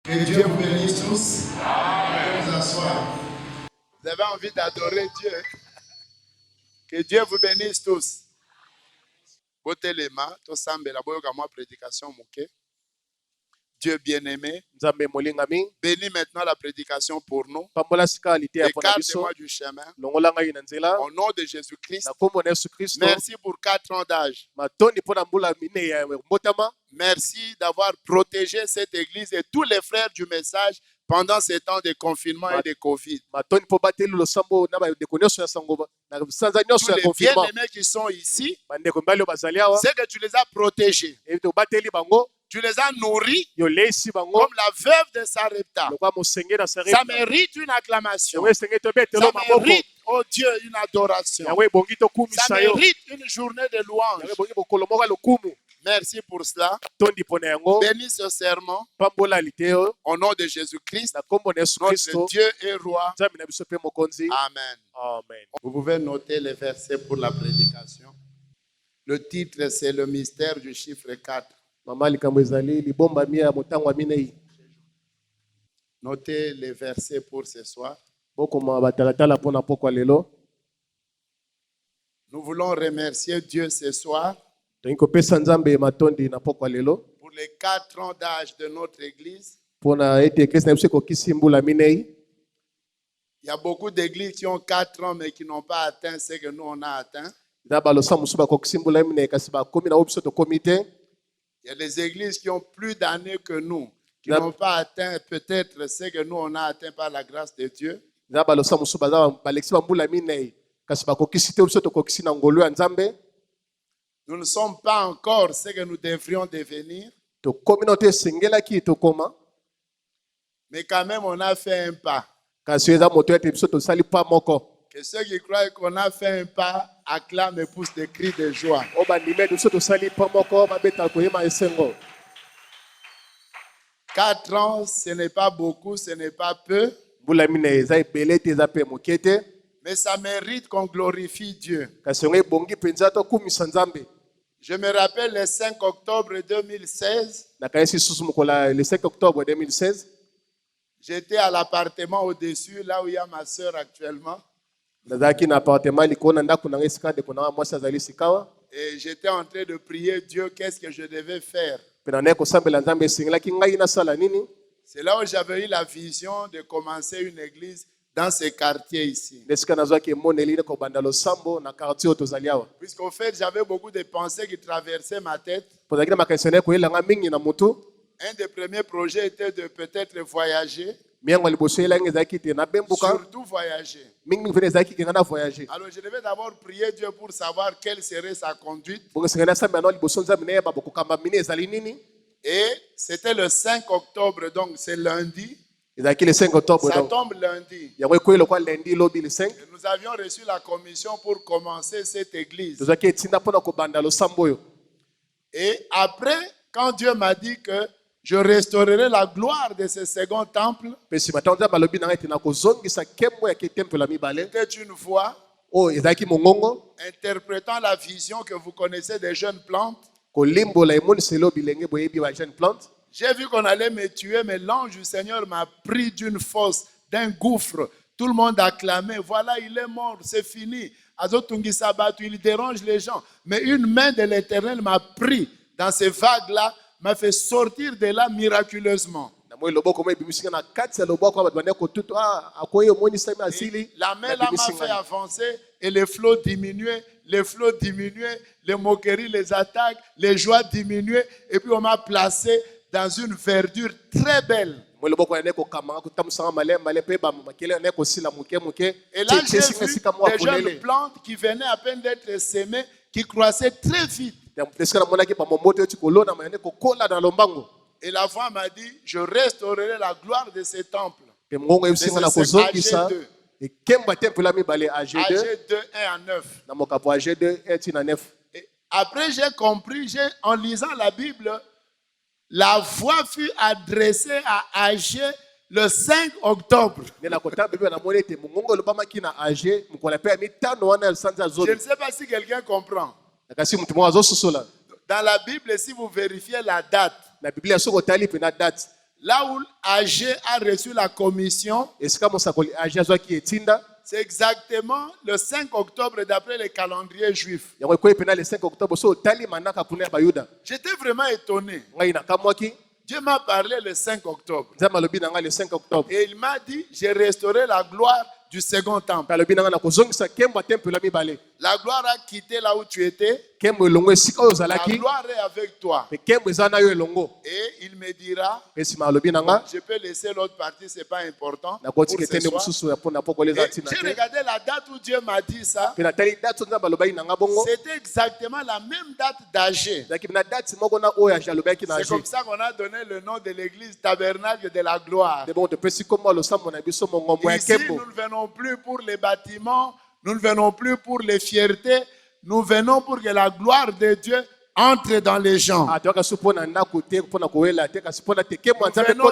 Que Dieu vous bénisse tous. Amen. Vous asseoir. Vous avez envie d'adorer Dieu. Que Dieu vous bénisse tous. Botelema, to sambela boyoka moi prédication moke. Dieu bien-aimé, bénis maintenant la prédication pour nous. Écarte-moi du chemin. Au nom de Jésus-Christ, merci pour 4 ans d'âge. Merci d'avoir protégé cette église et tous les frères du message pendant ces temps de confinement et de Covid. Tous les bien-aimés qui sont ici, c'est que tu les as protégés. Tu les as nourris comme la veuve de Sarepta. Ça mérite une acclamation. Ça mérite, oh Dieu, une adoration. Ça mérite une journée de louange. Merci pour cela. Bénis ce serment. Au nom de Jésus-Christ, notre Dieu et roi. Amen. Vous pouvez noter les versets pour la prédication. Le titre, c'est le mystère du chiffre 4. Notez les versets pour ce soir. Nous voulons remercier Dieu ce soir pour les 4 ans d'âge de notre église. Il y a beaucoup d'églises qui ont 4 ans mais qui n'ont pas atteint ce que nous on a atteint. Il y a des églises qui ont plus d'années que nous, qui n'ont pas atteint peut-être ce que nous on a atteint par la grâce de Dieu. Nous ne sommes pas encore ce que nous devrions devenir. Mais quand même, on a fait un pas. Que ceux qui croient qu'on a fait un pas acclament et poussent des cris de joie. 4 ans, ce n'est pas beaucoup, ce n'est pas peu. Mais ça mérite qu'on glorifie Dieu. Je me rappelle le 5 octobre 2016. Le 5 octobre 2016. J'étais à l'appartement au-dessus, là où il y a ma soeur actuellement. Et j'étais en train de prier Dieu, qu'est-ce que je devais faire. C'est là où j'avais eu la vision de commencer une église dans ce quartier ici. Puisqu'au fait, j'avais beaucoup de pensées qui traversaient ma tête. Un des premiers projets était de peut-être voyager. Surtout voyager. Alors je devais d'abord prier Dieu pour savoir quelle serait sa conduite. Et c'était le 5 octobre, donc c'est lundi. Ça tombe lundi. Et nous avions reçu la commission pour commencer cette église. Et après, quand Dieu m'a dit que je restaurerai la gloire de ce second temple, c'était une voix interprétant la vision que vous connaissez des jeunes plantes. J'ai vu qu'on allait me tuer, mais l'ange du Seigneur m'a pris d'une fosse, d'un gouffre. Tout le monde acclamait. Voilà, il est mort, c'est fini. Il dérange les gens. Mais une main de l'Éternel m'a pris dans ces vagues-là, m'a fait sortir de là miraculeusement. La main là m'a fait avancer et les flots diminuaient, les moqueries, les attaques, les joies diminuaient. Et puis on m'a placé dans une verdure très belle. Et là, j'ai vu des jeunes plantes qui venaient à peine d'être semées, qui croissaient très vite. Et la voix m'a dit, je restaurerai la gloire de ce temple. AG2, 1 à 9. Et après, j'ai compris, en lisant la Bible, la voix fut adressée à AG le 5 octobre. Je ne sais pas si quelqu'un comprend. Dans la Bible, si vous vérifiez la date, Là où AG a reçu la commission, c'est exactement le 5 octobre d'après le calendrier juif. J'étais vraiment étonné. Dieu m'a parlé le 5 octobre. Et il m'a dit, j'ai restauré la gloire du second temple. La gloire a quitté là où tu étais. La gloire est avec toi. Et il me dira, je peux laisser l'autre partie, ce n'est pas important. J'ai regardé la date où Dieu m'a dit ça. C'était exactement la même date d'âge. C'est comme ça qu'on a donné le nom de l'église Tabernacle de la Gloire. Ici, nous ne venons plus pour les bâtiments, nous ne venons plus pour les fiertés, nous venons pour que la gloire de Dieu entre dans les gens. Nous venons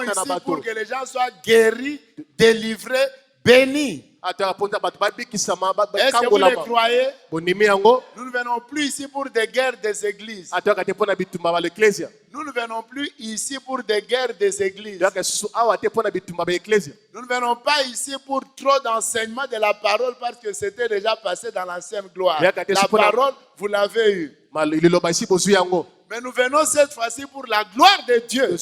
ici pour que les gens soient guéris, délivrés, bénis. Est-ce que vous le croyez? Nous ne venons plus ici pour des guerres des églises. Nous ne venons plus ici pour des guerres des églises. Nous ne venons pas ici pour trop d'enseignement de la parole parce que c'était déjà passé dans l'ancienne gloire. La parole, vous l'avez eue. Mais nous venons cette fois-ci pour la gloire de Dieu.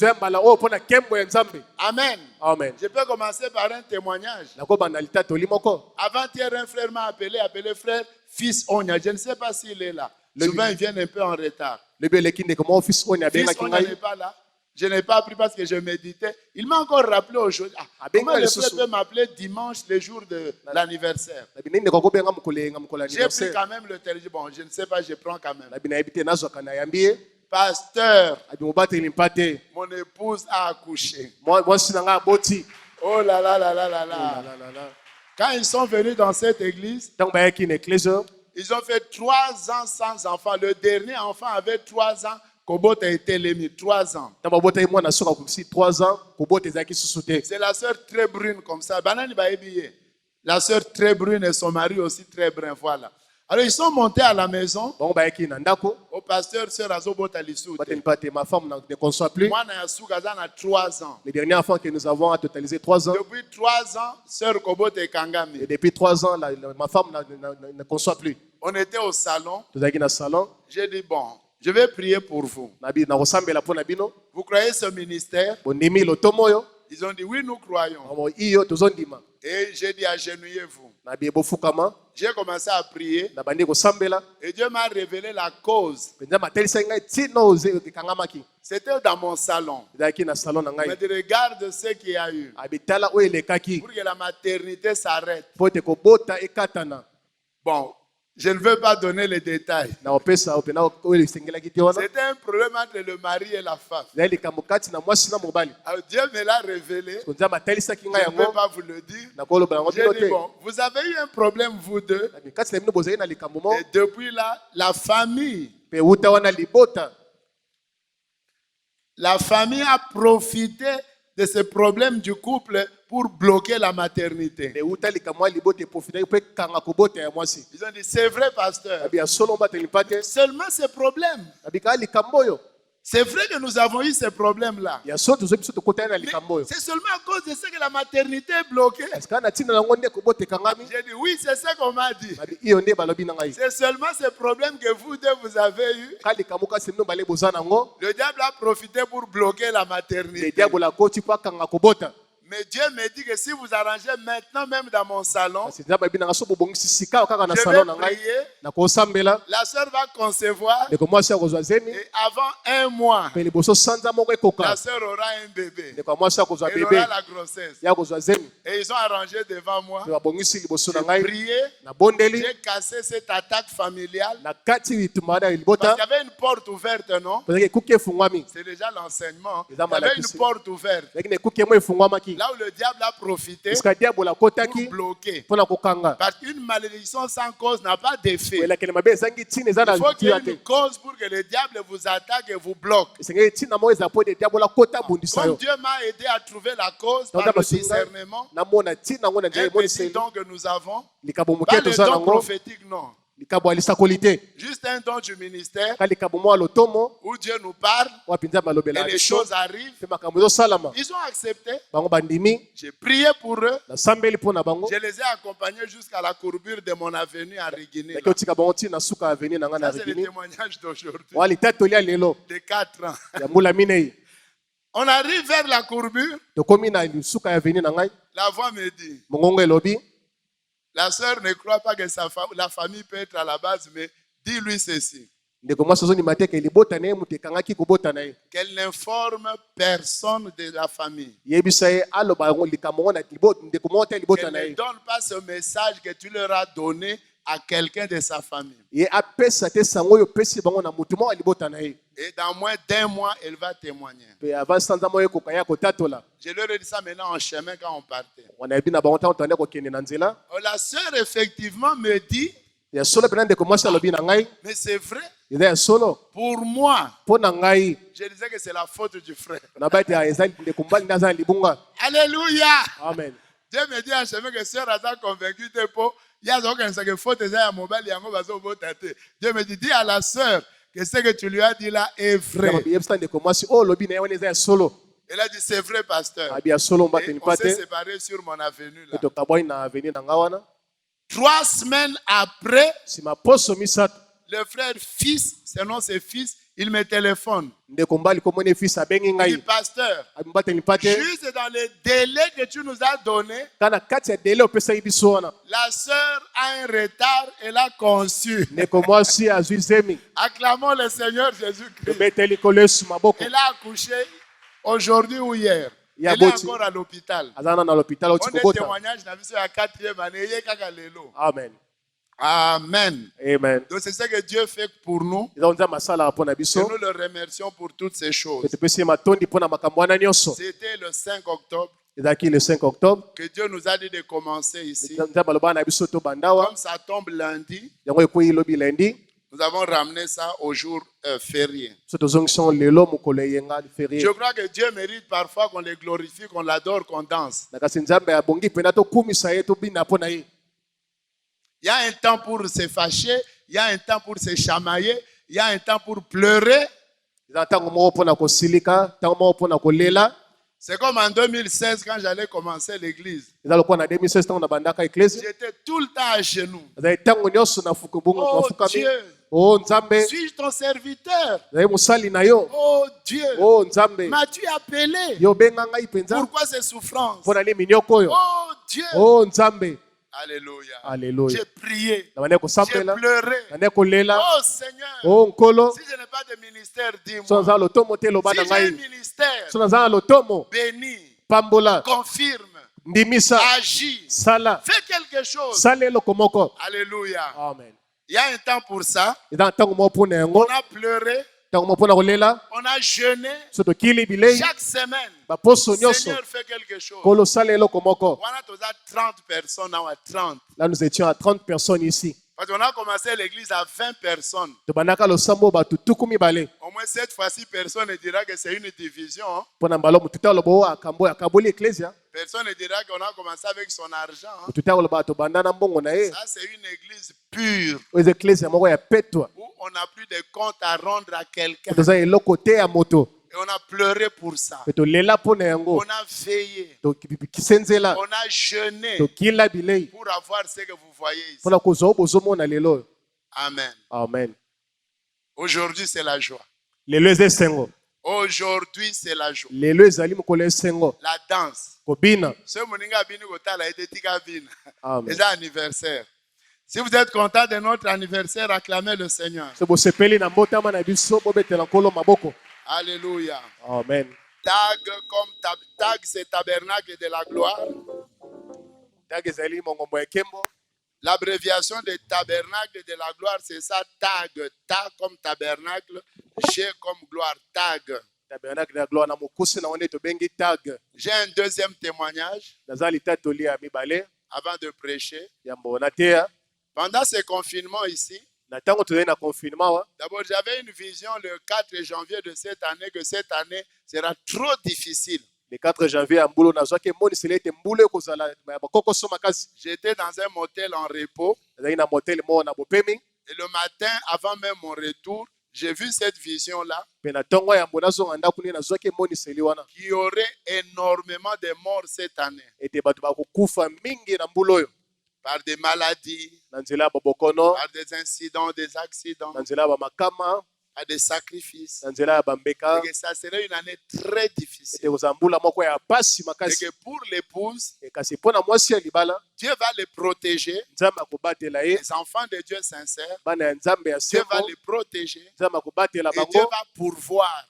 Amen. Amen. Je peux commencer par un témoignage. Avant-hier, un frère m'a appelé frère Fils Onya. Je ne sais pas s'il est là. Souvent, ils viennent un peu en retard. Fils Onya n'est pas là. Je n'ai pas appris parce que je méditais. Il m'a encore rappelé aujourd'hui. Comment le frère peut m'appeler dimanche, le jour de l'anniversaire? J'ai pris quand même le téléphone. Bon, je ne sais pas, je prends quand même. Pasteur, mon épouse a accouché. Oh là là là là là là. Quand ils sont venus dans cette église, ils ont fait 3 ans sans enfant. Le dernier enfant avait 3 ans. Kobota a été l'émis, 3 ans. C'est la sœur très brune comme ça. La sœur très brune et son mari aussi très brun. Voilà. Alors ils sont montés à la maison. Au pasteur, sœur Azobota Lissou. Ma femme ne conçoit plus. Moi, j'ai 3 ans. Le dernier enfant que nous avons a totalisé 3 ans. Depuis 3 ans, sœur Kobota est Kangami. Et depuis 3 ans, ma femme ne conçoit plus. On était au salon. Salon. J'ai dit, bon, je vais prier pour vous. Vous croyez ce ministère? Ils ont dit, oui, nous croyons. Et j'ai dit, agenouillez-vous. J'ai commencé à prier. Et Dieu m'a révélé la cause. C'était dans mon salon. Mais regarde ce qu'il y a eu. Pour que la maternité s'arrête. Bon. Je ne veux pas donner les détails. C'était un problème entre le mari et la femme. Alors Dieu me l'a révélé. Je ne peux pas vous le dire. J'ai dit, bon, vous avez eu un problème, vous deux. Et depuis là, la famille a profité de ce problème du couple pour bloquer la maternité. Ils ont dit, c'est vrai, pasteur. Seulement ce problème. C'est vrai que nous avons eu ces problèmes-là. C'est seulement à cause de ce que la maternité est bloquée. J'ai dit, oui, c'est ça qu'on m'a dit. C'est seulement ce problème que vous deux vous avez eu. Le diable a profité pour bloquer la maternité. Mais Dieu me dit que si vous arrangez maintenant même dans mon salon, je vais prier, la sœur va concevoir et avant 1 mois, la sœur aura un bébé. Elle aura la grossesse. Et ils ont arrangé devant moi. J'ai prié, j'ai cassé cette attaque familiale. Parce qu'il y avait une porte ouverte, non? C'est déjà l'enseignement. Il y avait une porte ouverte. Là où le diable a profité pour bloquer. Parce qu'une malédiction sans cause n'a pas d'effet. Il faut qu'il y ait une cause pour que le diable vous attaque et vous bloque. Comme Dieu m'a aidé à trouver la cause par le discernement, un petit don que nous avons, pas le don prophétique, non. Juste un don du ministère où Dieu nous parle et les choses arrivent. Ils ont accepté. J'ai prié pour eux. Je les ai accompagnés jusqu'à la courbure de mon avenue à Riguiné. Ça, c'est le témoignage d'aujourd'hui. De 4 ans. On arrive vers la courbure. La voix me dit, la sœur ne croit pas que la famille peut être à la base, mais dis-lui ceci. Qu'elle n'informe personne de la famille. Qu'elle ne donne pas ce message que tu leur as donné à quelqu'un de sa famille. Et dans moins d'1 mois, elle va témoigner. Je leur ai dit ça maintenant en chemin quand on partait. La sœur effectivement me dit, mais c'est vrai. Pour moi, je disais que c'est la faute du frère. Alléluia. Amen. Dieu me dit en chemin que sœur a convaincu tes pots. Dieu me dit, dis à la sœur que ce que tu lui as dit là est vrai. Elle a dit, c'est vrai, pasteur. Et on s'est séparés sur mon avenue là. 3 semaines après, le frère fils, sinon c'est fils, il me téléphone. Il dit, pasteur, juste dans le délai que tu nous as donné, la sœur a un retard, elle a conçu. Acclamons le Seigneur Jésus-Christ. Elle a accouché aujourd'hui ou hier. Elle est encore à l'hôpital. On est témoignage dans la 4e année. Amen. Amen. Amen. Donc c'est ce que Dieu fait pour nous. Et nous le remercions pour toutes ces choses. C'était le 5 octobre. Que Dieu nous a dit de commencer ici. Comme ça tombe lundi, nous avons ramené ça au jour férié. Je crois que Dieu mérite parfois qu'on le glorifie, qu'on l'adore, qu'on danse. Il y a un temps pour se fâcher, il y a un temps pour se chamailler, il y a un temps pour pleurer. C'est comme en 2016 quand j'allais commencer l'église. J'étais tout le temps à genoux. Oh Dieu, suis-je ton serviteur? Oh Dieu, m'as-tu appelé? Pourquoi ces souffrances? Oh Dieu. Alléluia. Alléluia. J'ai prié. J'ai pleuré. Oh Seigneur. Si je n'ai pas de ministère, dis-moi. Si j'ai un ministère, bénis, confirme, agis, fais quelque chose. Alléluia. Amen. Il y a un temps pour ça. On a pleuré. On a jeûné. Chaque semaine, le Seigneur fait quelque chose. On a 30 personnes. Là, nous étions à 30 personnes ici. Parce qu'on a commencé l'église à 20 personnes. Au moins cette fois-ci, personne ne dira que c'est une division. Personne ne dira qu'on a commencé avec son argent. Ça, c'est une église pure. Où on n'a plus de compte à rendre à quelqu'un. Et on a pleuré pour ça. On a veillé. On a jeûné pour avoir ce que vous voyez ici. Amen. Amen. Aujourd'hui, c'est la joie. Aujourd'hui, c'est la joie. La danse. C'est anniversaire. Si vous êtes content de notre anniversaire, acclamez le Seigneur. Alléluia. Amen. Tag, c'est tabernacle de la gloire. L'abréviation de tabernacle de la gloire, c'est ça, tag. Ta comme tabernacle, G comme gloire, tag. J'ai un deuxième témoignage avant de prêcher. Pendant ce confinement ici, d'abord j'avais une vision le 4 janvier de cette année que cette année sera trop difficile. Le 4 janvier, j'étais dans un motel en repos. Et le matin, avant même mon retour, j'ai vu cette vision-là. Qu'il y aurait énormément de morts cette année. Par des maladies, par des incidents, des accidents, à des sacrifices. Et que ça serait une année très difficile. Et que pour l'épouse, Dieu va les protéger. Les enfants de Dieu sincères, Dieu va les protéger. Et Dieu va pourvoir.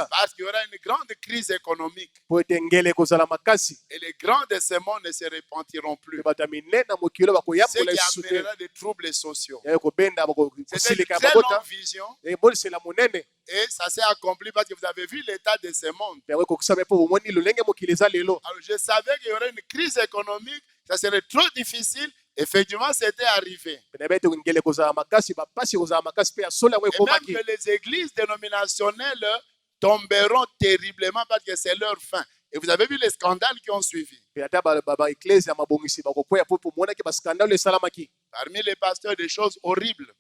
Parce qu'il y aura une grande crise économique. Et les grands de ce monde ne se repentiront plus. Ce qui amènera des troubles sociaux. C'est une très longue vision. Et ça s'est accompli parce que vous avez vu l'état de ce monde. Alors je savais qu'il y aurait une crise économique, ça serait trop difficile. Effectivement, c'était arrivé. Et même que les églises dénominationnelles tomberont terriblement parce que c'est leur fin. Et vous avez vu les scandales qui ont suivi. Parmi les pasteurs, des choses horribles.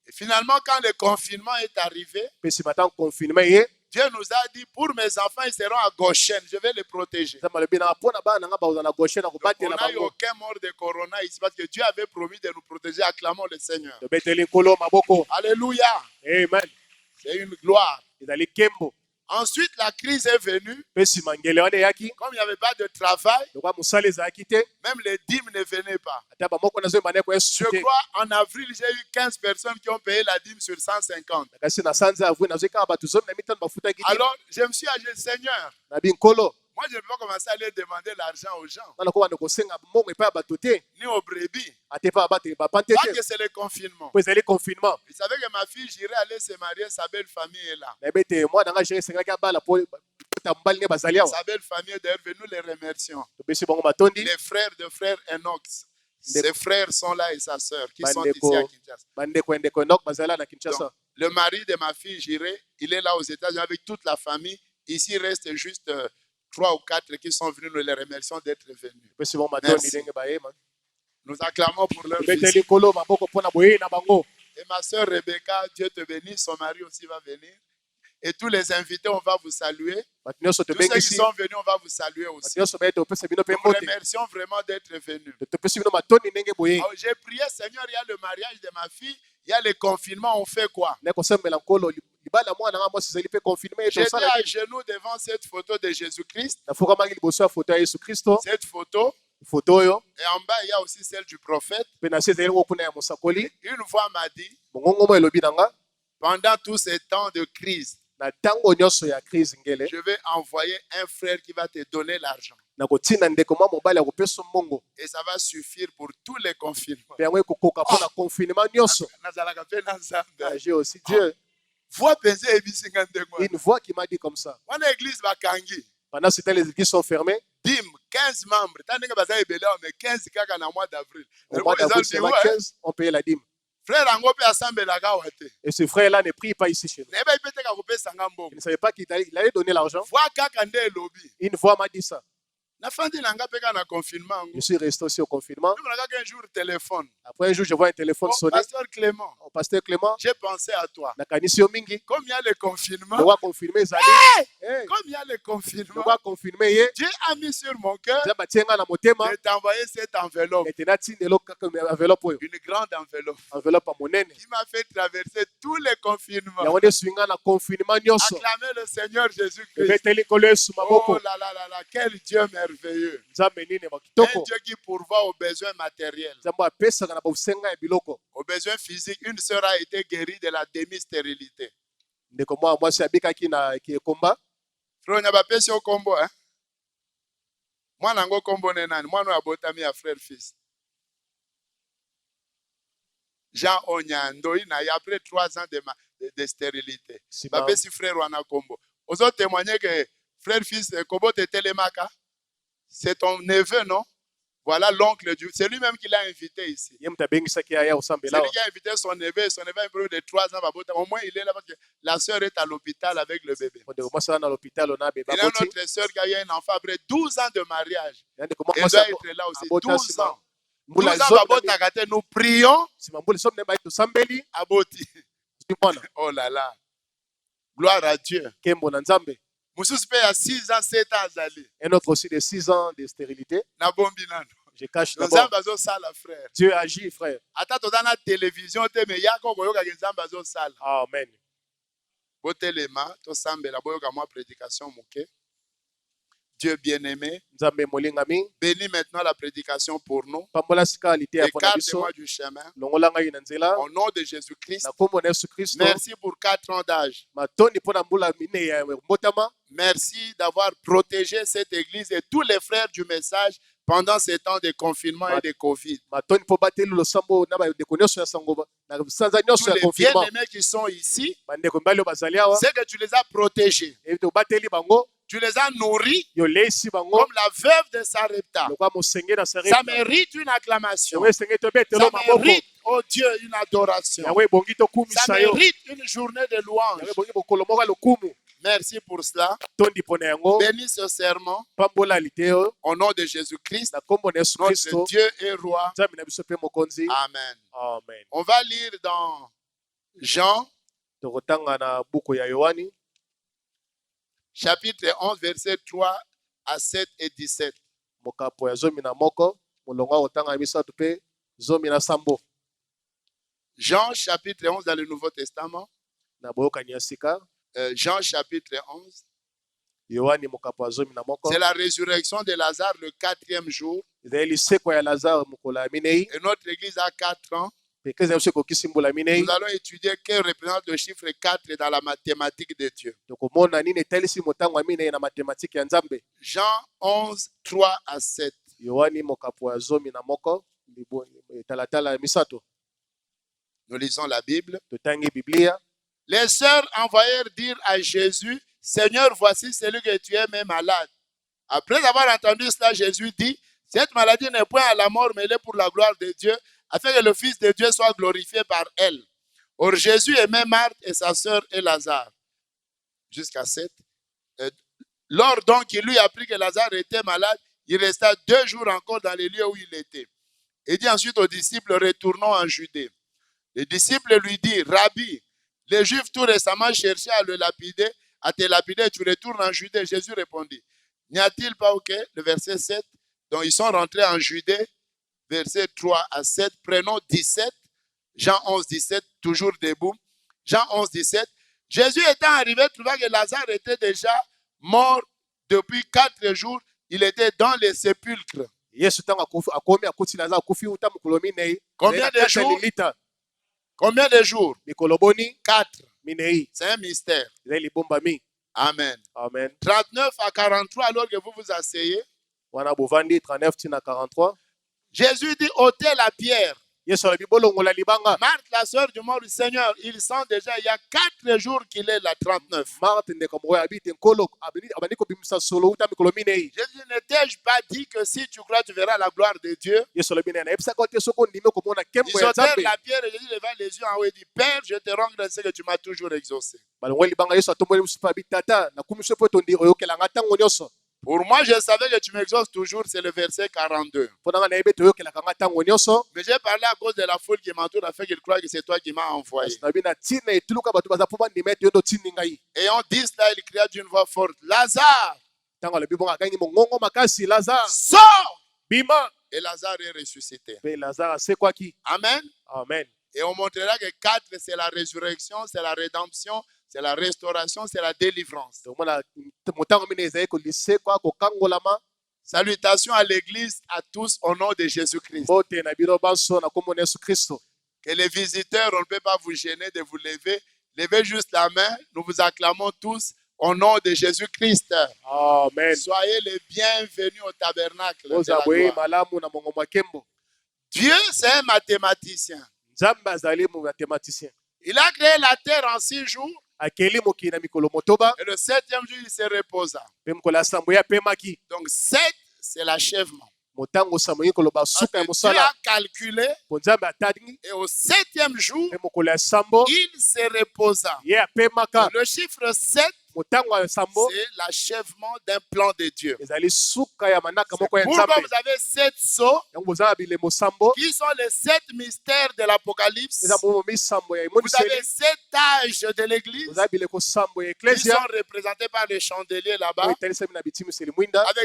Et finalement, quand le confinement est arrivé, Dieu nous a dit, pour mes enfants, ils seront à Goshen, je vais les protéger. Donc, on n'a eu aucun mort de corona ici parce que Dieu avait promis de nous protéger. Acclamons le Seigneur. Alléluia. Amen. C'est une gloire. Ensuite, la crise est venue. Comme il n'y avait pas de travail, même les dîmes ne venaient pas. Je crois en avril, j'ai eu 15 personnes qui ont payé la dîme sur 150. Alors, je me suis dit, Seigneur, moi, je ne peux pas commencer à aller demander l'argent aux gens. Ni aux brebis. Parce que c'est le confinement. Vous savez que ma fille, j'irai aller se marier, sa belle famille est là. Sa belle famille est d'ailleurs venue, les remercions. Les frères de frère Enox. Ses frères sont là et sa sœur qui sont ici à Kinshasa. Donc, le mari de ma fille, j'irai, il est là aux États-Unis avec toute la famille. Ici, il reste juste 3 ou 4 qui sont venus, nous les remercions d'être venus. Merci. Nous acclamons pour leur visite. Et ma sœur Rebecca, Dieu te bénisse, son mari aussi va venir. Et tous les invités, on va vous saluer. Tous ceux qui sont venus, on va vous saluer aussi. Nous vous remercions vraiment d'être venus. J'ai prié, Seigneur, il y a le mariage de ma fille, il y a le confinement, on fait quoi? J'étais à genoux devant cette photo de Jésus-Christ. Cette photo. Et en bas, il y a aussi celle du prophète. Une voix m'a dit, pendant tous ces temps de crise, je vais envoyer un frère qui va te donner l'argent. Et ça va suffire pour tous les confinements. J'ai aussi Dieu. Une voix qui m'a dit comme ça. Pendant ce temps, les églises sont fermées. 15 membres. Mais 15 mois d'avril. Au mois d'avril, c'est 15, on payait la dîme. Et ce frère-là ne prie pas ici chez nous. Il ne savait pas qu'il allait donner l'argent. Une voix m'a dit ça. Je suis resté aussi au confinement. Après un jour, je vois un téléphone sonner. Pasteur Clément, j'ai pensé à toi. Comme il y a le confinement, Dieu a mis sur mon cœur de t'envoyer cette enveloppe. Une grande enveloppe. Qui m'a fait traverser tous les confinements. Acclamez le Seigneur Jésus-Christ. Oh là là là là, quel Dieu merveilleux. Un Dieu qui pourvoit aux besoins matériels. Aux besoins physiques, une sœur a été guérie de la demi-stérilité. Frère, on a pas payé au combo, hein? Moi, nango combo nenan. Moi, nous abotami à frère fils. Jean Onyando, il a après 3 ans de stérilité. Papa, si frère wana combo. Aux autres témoigner que frère fils, combo te télémaka. C'est ton neveu, non? Voilà l'oncle du. C'est lui-même qui l'a invité ici. C'est lui qui a invité son neveu a un peu de 3 ans. Au moins, il est là parce que la sœur est à l'hôpital avec le bébé. Il y a notre sœur qui a eu un enfant après 12 ans de mariage. Elle doit être là aussi. 12 ans. Nous prions. Oh là là. Gloire à Dieu. Moussus paye à 6 ans, 7 ans. Un autre aussi de 6 ans de stérilité. Je cache d'abord. Dieu agit, frère. Amen. Dieu bien-aimé, bénis maintenant la prédication pour nous. Écarte-moi du chemin. Au nom de Jésus-Christ, merci pour 4 ans d'âge. Merci d'avoir protégé cette église et tous les frères du message pendant ces temps de confinement et de Covid. Tous les bien-aimés qui sont ici, c'est que tu les as protégés. Tu les as nourris comme la veuve de Sarepta. Ça mérite une acclamation. Ça mérite, oh Dieu, une adoration. Ça mérite une journée de louange. Merci pour cela. Bénis ce serment. Au nom de Jésus-Christ, notre Dieu et roi. Amen. On va lire dans Jean, chapitre 11, versets 3 à 7 et 17. Jean, chapitre 11, dans le Nouveau Testament. Jean, chapitre 11. C'est la résurrection de Lazare le 4e jour. Et notre église a 4 ans. Nous allons étudier quel représente le chiffre 4 dans la mathématique de Dieu. Jean 11, 3 à 7. Nous lisons la Bible. Les sœurs envoyèrent dire à Jésus, « Seigneur, voici celui que tu aimes malade. » Après avoir entendu cela, Jésus dit, « Cette maladie n'est point à la mort, mais elle est pour la gloire de Dieu, afin que le Fils de Dieu soit glorifié par elle. » Or, Jésus aimait Marthe et sa sœur et Lazare. Jusqu'à 7. Lors donc il lui apprit que Lazare était malade, il resta 2 jours encore dans les lieux où il était. Il dit ensuite aux disciples, « Retournons en Judée. » Les disciples lui dirent, « Rabbi, les Juifs tout récemment cherchaient à le lapider, à te lapider, tu retournes en Judée. » Jésus répondit, « N'y a-t-il pas, ok, le verset 7, donc ils sont rentrés en Judée, verset 3 à 7, prenons 17, Jean 11, 17, toujours debout. Jean 11, 17, Jésus étant arrivé, trouva que Lazare était déjà mort depuis 4 jours, il était dans les sépulcres. Combien de jours? Combien de jours? 4. C'est un mystère. Amen. 39 à 43, alors que vous vous asseyez. Jésus dit, ôtez la pierre. Marthe, la sœur du mort du Seigneur, il sent déjà, il y a 4 jours qu'il est là, 39. Jésus ne t'ai-je pas dit que si tu crois, tu verras la gloire de Dieu? Ils ôtèrent la pierre et Jésus leva les yeux en haut et dit, Père, je te rends grâce que tu m'as toujours exaucé. Pour moi, je savais que tu m'exauces toujours, c'est le verset 42. Mais j'ai parlé à cause de la foule qui m'entoure afin qu'ils croient que c'est toi qui m'as envoyé. Ayant dit cela, il cria d'une voix forte, Lazare, sors! Et Lazare est ressuscité. Amen. Et on montrera que 4, c'est la résurrection, c'est la rédemption, c'est la restauration, c'est la délivrance. Salutations à l'église, à tous, au nom de Jésus-Christ. Que les visiteurs, on ne peut pas vous gêner de vous lever. Levez juste la main. Nous vous acclamons tous au nom de Jésus-Christ. Amen. Soyez les bienvenus au tabernacle. Dieu, c'est un mathématicien. Il a créé la terre en 6 jours. Et le 7e jour, il se reposa. Donc 7, c'est l'achèvement. Dieu a calculé et au 7e jour, il se reposa. Le chiffre 7 c'est l'achèvement d'un plan de Dieu. Pourquoi vous avez 7 sceaux qui sont les 7 mystères de l'Apocalypse. Vous avez 7 âges de l'Église qui sont représentés par les chandeliers là-bas, avec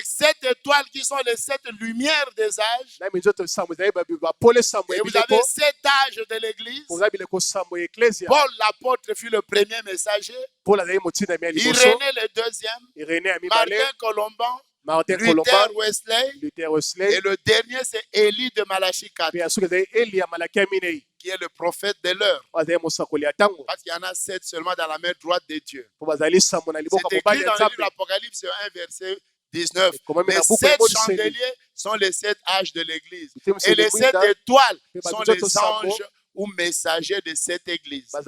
7 étoiles qui sont les 7 lumières des âges. Et vous avez 7 âges de l'Église. Paul l'apôtre fut le premier messager, Irénée le deuxième, Martin Colomban, Luther Wesley, et le dernier c'est Élie de Malachie 4, qui est le prophète de l'heure. Parce qu'il y en a 7 seulement dans la main droite de Dieu. C'est écrit dans le livre d'Apocalypse 1 verset 19. Les 7 chandeliers sont les 7 âges de l'Église. Et les 7 étoiles sont les anges ou messagers de cette église. Le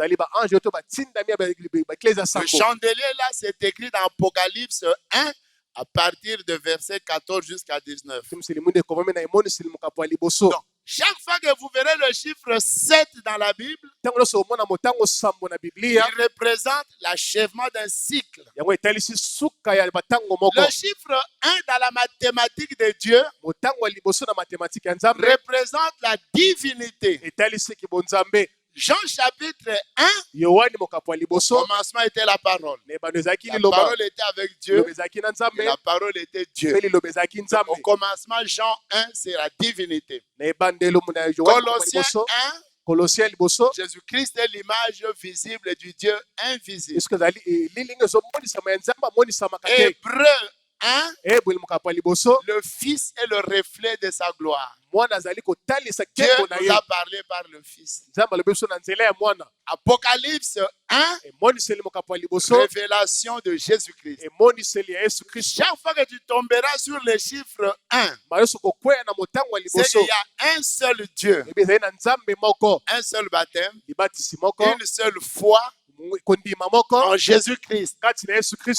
chandelier là, c'est écrit dans Apocalypse 1 à partir de verset 14 jusqu'à 19. Donc, chaque fois que vous verrez le chiffre 7 dans la Bible, il représente l'achèvement d'un cycle. Le chiffre 1 dans la mathématique de Dieu représente la divinité. Jean chapitre 1, au commencement était la parole. La parole était avec Dieu, et la parole était Dieu. Au commencement, Jean 1, c'est la divinité. Colossiens 1, Jésus-Christ est l'image visible du Dieu invisible. Hébreux 1, le Fils est le reflet de sa gloire. Dieu nous a parlé par le Fils. Apocalypse 1, révélation de Jésus-Christ. Chaque fois que tu tomberas sur le chiffre 1, c'est qu'il y a un seul Dieu, un seul baptême, une seule foi en Jésus-Christ.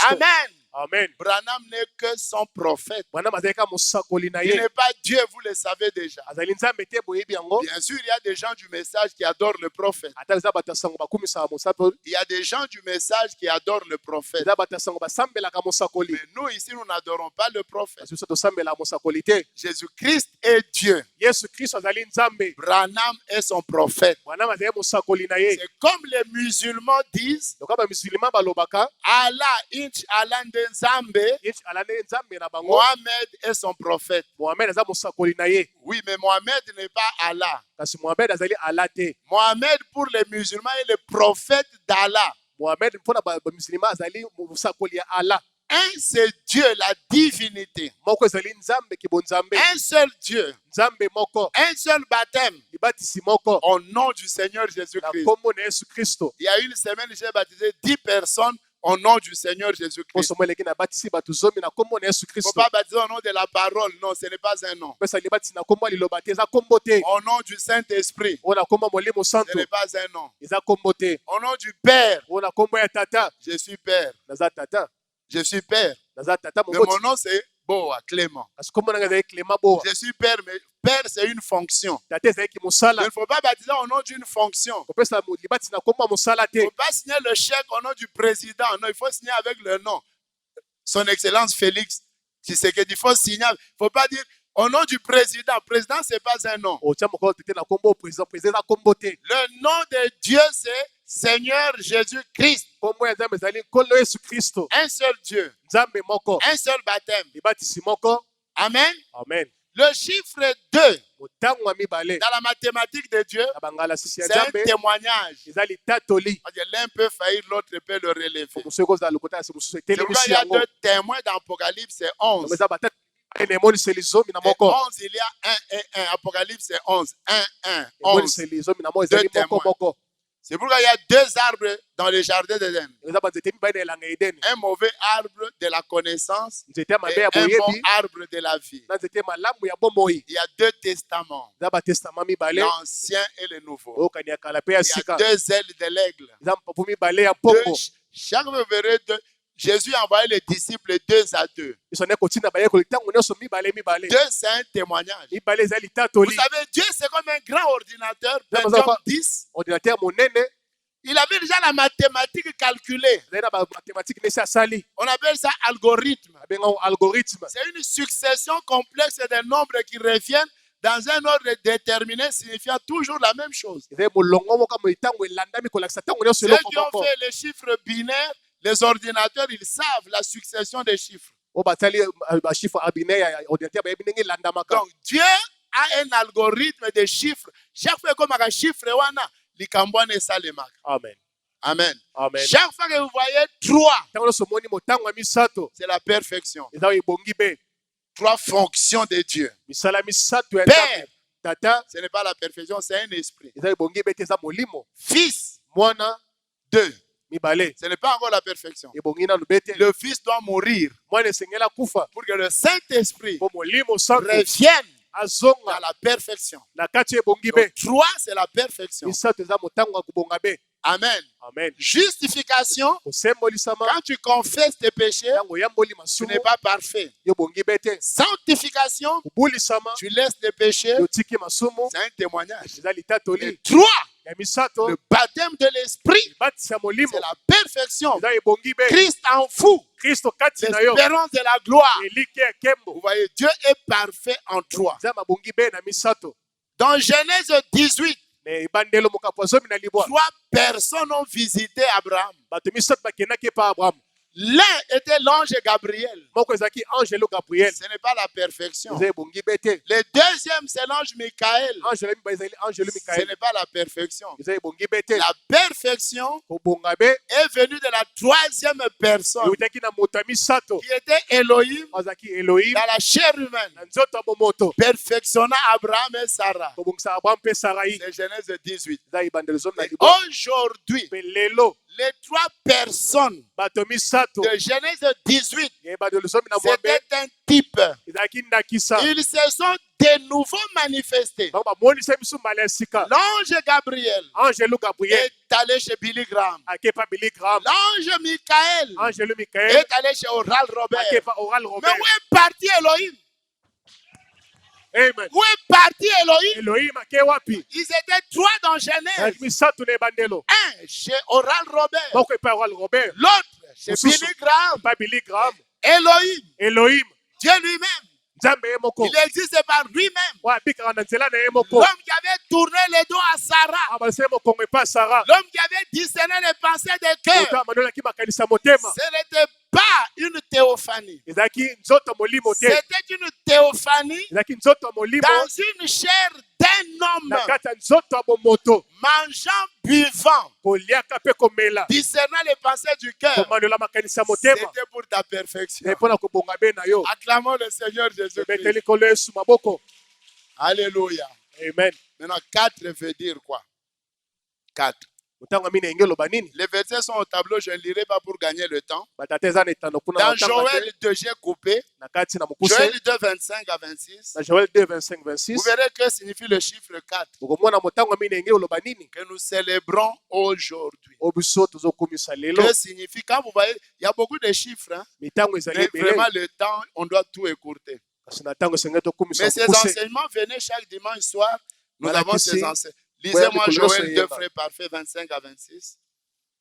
Amen. Amen. Branham n'est que son prophète. Il n'est pas Dieu, vous le savez déjà. Bien sûr, il y a des gens du message qui adorent le prophète. Il y a des gens du message qui adorent le prophète. Mais nous, ici, nous n'adorons pas le prophète. Jésus-Christ est Dieu. Branham est son prophète. C'est comme les musulmans disent, Allah, inch Allah Nzambe, Mohamed est son prophète. Oui, mais Mohamed n'est pas Allah. Mohamed pour les musulmans est le prophète d'Allah. Un, c'est Dieu, la divinité. Un seul Dieu. Un seul baptême. Au nom du Seigneur Jésus-Christ. Il y a une semaine, j'ai baptisé 10 personnes au nom du Seigneur Jésus-Christ. Il ne faut pas baptiser au nom de la parole. Non, ce n'est pas un nom. Au nom du Saint-Esprit. Ce n'est pas un nom. Au nom du Père. Je suis Père. Je suis Père. Mais mon nom c'est Boa, Clément. Je suis Père, mais Père c'est une fonction. Il ne faut pas baptiser au nom d'une fonction. Il ne faut pas signer le chèque au nom du président. Non, il faut signer avec le nom. Son Excellence Félix Tshisekedi, il faut signer. Il ne faut pas dire au nom du président. Président, ce n'est pas un nom. Le nom de Dieu, c'est Seigneur Jésus-Christ. Un seul Dieu. Un seul baptême. Amen. Amen. Le chiffre 2 dans la mathématique de Dieu, c'est un témoignage. L'un peut faillir, l'autre peut le relever. C'est pourquoi il y a 2 témoins dans Apocalypse, c'est 11. Et 11, il y a 1 et 1. Apocalypse, c'est 11. 1, 1, 11. 2 témoins. C'est pourquoi il y a 2 arbres dans le jardin d'Éden. Un mauvais arbre de la connaissance et un bon arbre de la vie. Il y a 2 testaments, l'Ancien et le Nouveau. Il y a 2 ailes de l'aigle. Chaque fois, vous verrez, Jésus a envoyé les disciples 2 à 2. 2, c'est un témoignage. Vous savez, Dieu, c'est comme un grand ordinateur. Pentium 10. Il avait déjà la mathématique calculée. On appelle ça algorithme. C'est une succession complexe de nombres qui reviennent dans un ordre déterminé, signifiant toujours la même chose. Ceux qui ont fait les chiffres binaires, les ordinateurs, ils savent la succession des chiffres. Donc Dieu a un algorithme de chiffres. Chaque fois que un chiffre, Amen. Amen. Amen. Chaque fois que vous voyez 3, c'est la perfection. 3 fonctions de Dieu. Père, ce n'est pas la perfection, c'est un esprit. Fils, 2. Ce n'est pas encore la perfection. Le Fils doit mourir pour que le Saint-Esprit revienne à la perfection. Donc, 3, c'est la perfection. Amen. Amen. Justification, quand tu confesses tes péchés, tu n'es pas parfait. Sanctification, tu laisses tes péchés, c'est un témoignage. Et 3, le baptême de l'esprit, c'est la perfection. Christ en vous, l'espérance de la gloire. Vous voyez, Dieu est parfait en 3. Dans Genèse 18, 3 personnes ont visité Abraham. L'un était l'ange Gabriel. Ce n'est pas la perfection. Le deuxième, c'est l'ange Michael. Ce n'est pas la perfection. La perfection est venue de la 3e personne, qui était Elohim dans la chair humaine. Perfectionna Abraham et Sarah. C'est Genèse 18. Aujourd'hui, les 3 personnes de Genèse 18, c'était un type. Ils se sont de nouveau manifestés. L'ange Gabriel est allé chez Billy Graham. L'ange Michael est allé chez Oral Robert. Mais où est parti Elohim? Amen. Où est parti Elohim? Ils étaient 3 dans Genèse. Un chez Oral Robert. L'autre chez Billy Graham. Elohim. Dieu lui-même. Il existe par lui-même. L'homme qui avait tourné les dos à Sarah. L'homme qui avait discerné les pensées des cœurs. Ce n'était pas une théophanie. C'était une théophanie dans une chair d'un homme, mangeant, buvant, discernant les pensées du cœur. C'était pour ta perfection. Acclamons le Seigneur Jésus-Christ. Alléluia. Amen. Maintenant, 4 veut dire quoi? 4. Les versets sont au tableau, je ne lirai pas pour gagner le temps. Dans Joël 2, j'ai coupé. Joël 2, 25 à 26. Vous verrez que signifie le chiffre 4 que nous célébrons aujourd'hui. Que signifie, quand vous voyez, il y a beaucoup de chiffres. Hein? Mais vraiment, le temps, on doit tout écourter. Mais ces enseignements venaient chaque dimanche soir. Nous avons ces enseignements. Lisez-moi Joël 2, frère parfait, 25 à 26.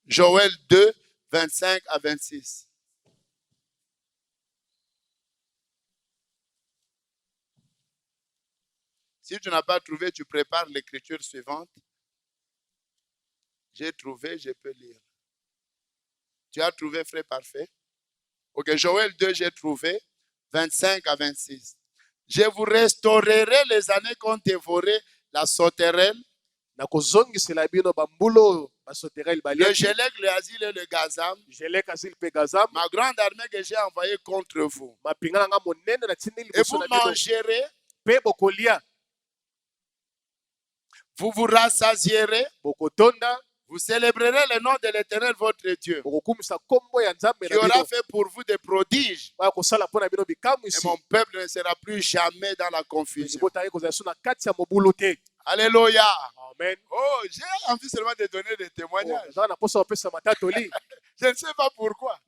Joël 2, 25 à 26. Si tu n'as pas trouvé, tu prépares l'écriture suivante. J'ai trouvé, je peux lire. Tu as trouvé, frère parfait? Ok, Joël 2, j'ai trouvé, 25 à 26. Je vous restaurerai les années qu'ont dévoré la sauterelle, le Gélec, le Asile et le Gazam, ma grande armée que j'ai envoyée contre vous. Et vous mangerez, vous vous rassasierez, vous célébrerez le nom de l'Éternel votre Dieu, qui aura fait pour vous des prodiges. Et mon peuple ne sera plus jamais dans la confusion. Alléluia. Amen. Oh, j'ai envie seulement de donner des témoignages. Je ne sais pas pourquoi.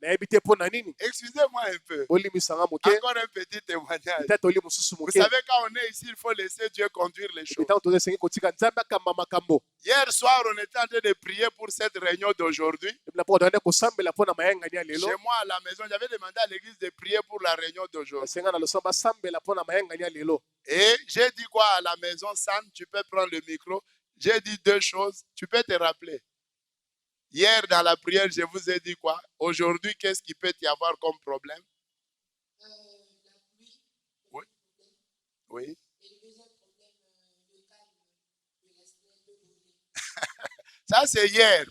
Excusez-moi un peu. Encore un petit témoignage. Vous savez, quand on est ici, il faut laisser Dieu conduire les choses. Hier soir, on était en train de prier pour cette réunion d'aujourd'hui. Chez moi, à la maison, j'avais demandé à l'église de prier pour la réunion d'aujourd'hui. Et j'ai dit quoi à la maison, Sam, tu peux prendre le micro. J'ai dit deux choses. Tu peux te rappeler. Hier, dans la prière, je vous ai dit quoi? Aujourd'hui, qu'est-ce qui peut y avoir comme problème? La pluie. Oui. Oui. Et le deuxième problème, le calme. Ça, c'est hier.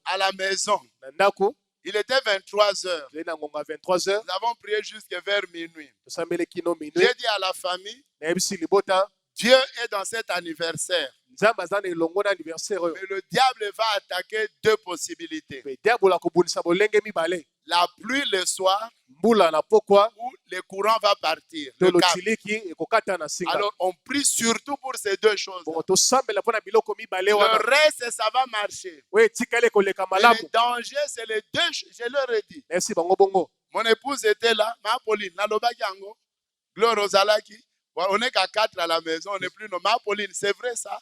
À la maison. Il était 23 heures. Nous avons prié jusqu'à vers minuit. J'ai dit à la famille, Dieu est dans cet anniversaire. Mais le diable va attaquer deux possibilités. La pluie le soir, où le courant va partir. Alors on prie surtout pour ces deux choses. Le reste, ça va marcher. Mais le danger, c'est les deux. Je leur ai dit. Mon épouse était là, ma Pauline, Gloire aux Alaki. On n'est qu'à 4 à la maison, on n'est plus normal. Pauline, c'est vrai ça?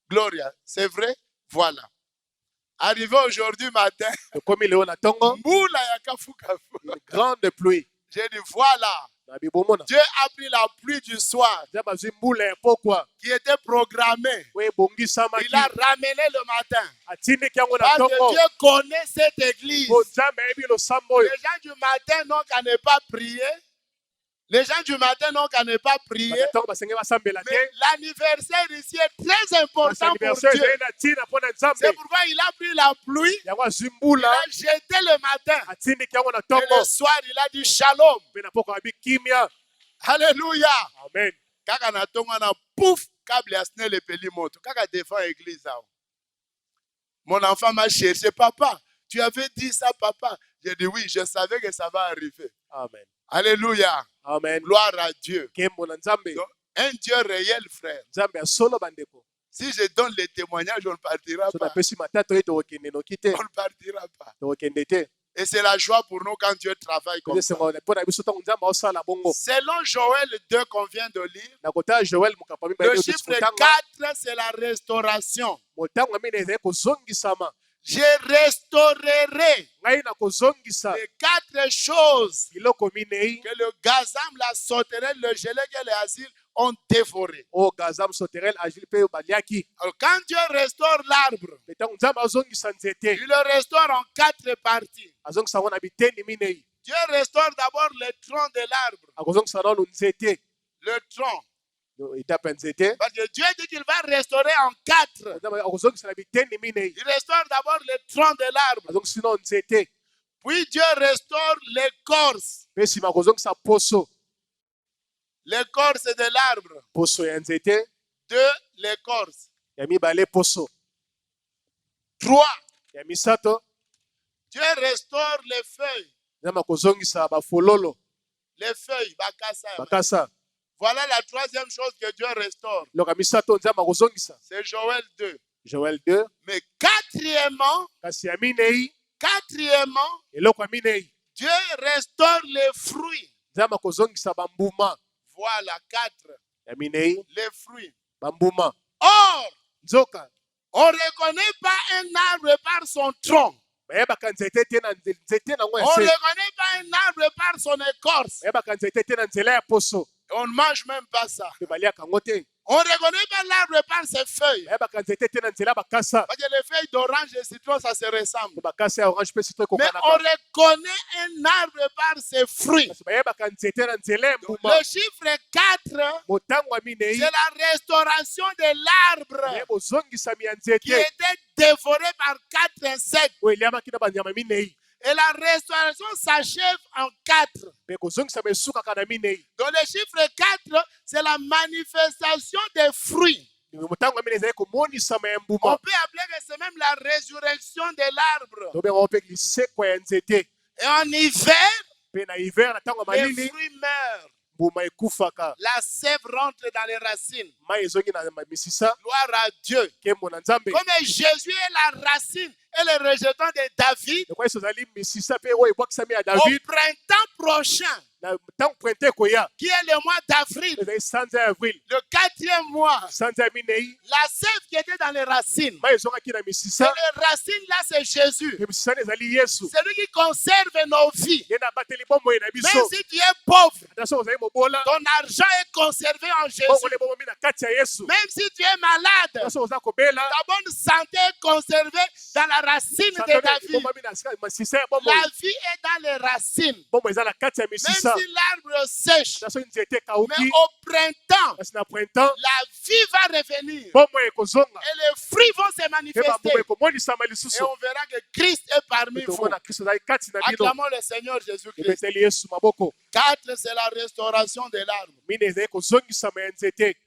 Gloria, c'est vrai? Voilà. Arrivé aujourd'hui matin, une grande pluie. J'ai dit voilà. Dieu a pris la pluie du soir qui était programmée. Il a ramené le matin. Parce que Dieu connaît cette église. Les gens du matin n'ont qu'à ne pas prier. Les gens du matin n'ont qu'à ne pas prier. Mais l'anniversaire ici est très important pour Dieu. C'est pourquoi il a pris la pluie. Il a jeté le matin. Et le soir, il a dit shalom. Alléluia. Amen. Kaka na tonga na pouf, câble asne le peli moto. Kaka défend l'église. Mon enfant m'a cherché. Papa, tu avais dit ça, papa. J'ai dit oui, je savais que ça va arriver. Amen. Alléluia. Amen. Gloire à Dieu. Donc, un Dieu réel, frère. Si je donne les témoignages, on ne partira pas. On ne partira pas. Et c'est la joie pour nous quand Dieu travaille comme ça. Selon Joël 2 qu'on vient de lire, le chiffre 4, c'est la restauration. Je restaurerai les 4 choses que le gazam, la sauterelle, le gelec et l'asile ont dévoré. Alors, quand Dieu restaure l'arbre, il le restaure en 4 parties. Dieu restaure d'abord le tronc de l'arbre. Le tronc. Parce que Dieu dit qu'il va restaurer en 4. Il restaure d'abord le tronc de l'arbre. Puis Dieu restaure l'écorce. L'écorce de l'arbre. 2, l'écorce. 3. Dieu restaure les feuilles. Les feuilles, bakasa. Voilà la 3e chose que Dieu restaure. C'est Joël 2. Mais quatrièmement, Dieu restaure les fruits. Voilà 4. Les fruits. Or, on ne reconnaît pas un arbre par son tronc. On ne reconnaît pas un arbre par son écorce. On ne mange même pas ça. On ne reconnaît pas l'arbre par ses feuilles. Parce que les feuilles d'orange et citron, ça se ressemble. Mais on reconnaît un arbre par ses fruits. Le chiffre 4, c'est la restauration de l'arbre qui était dévoré par 4 insectes. Et la restauration s'achève en 4. Donc le chiffre 4, c'est la manifestation des fruits. On peut appeler que c'est même la résurrection de l'arbre. Et en hiver, les fruits meurent. La sève rentre dans les racines. Gloire à Dieu. Comme Jésus est la racine et le rejeton de David, au printemps prochain, qui est le mois d'avril, le 4e mois, la sève qui était dans les racines, et les racines là c'est Jésus. C'est lui qui conserve nos vies. Même si tu es pauvre, ton argent est conservé en Jésus. Même si tu es malade, ta bonne santé est conservée dans la racine de David. La vie est dans les racines. Même si l'arbre sèche, mais au printemps, la vie va revenir. Et les fruits vont se manifester. Et on verra que Christ est parmi vous. Acclamons le Seigneur Jésus-Christ. 4, c'est la restauration de l'arbre.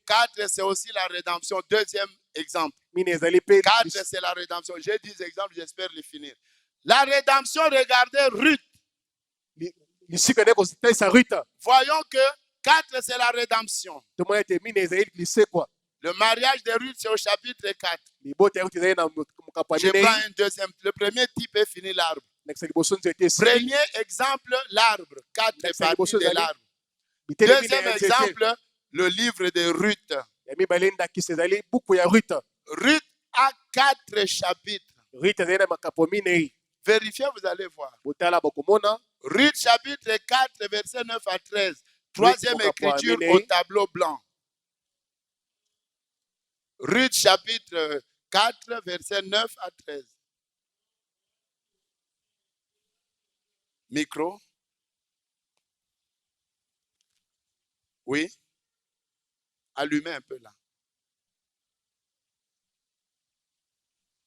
4, c'est aussi la rédemption. Deuxième exemple. 4, c'est la rédemption. J'ai 10 exemples, j'espère les finir. La rédemption, regardez Ruth. Voyons que 4, c'est la rédemption. Le mariage de Ruth, c'est au chapitre 4. Je prends un deuxième. Le premier type est fini l'arbre. Premier exemple, l'arbre. 4 parties de l'arbre. Deuxième exemple, le livre de Ruth. Ruth a 4 chapitres. Vérifiez, vous allez voir. Ruth chapitre 4, verset 9 à 13. Troisième écriture au tableau blanc. Ruth chapitre 4, verset 9 à 13. Micro. Oui. Allumez un peu là.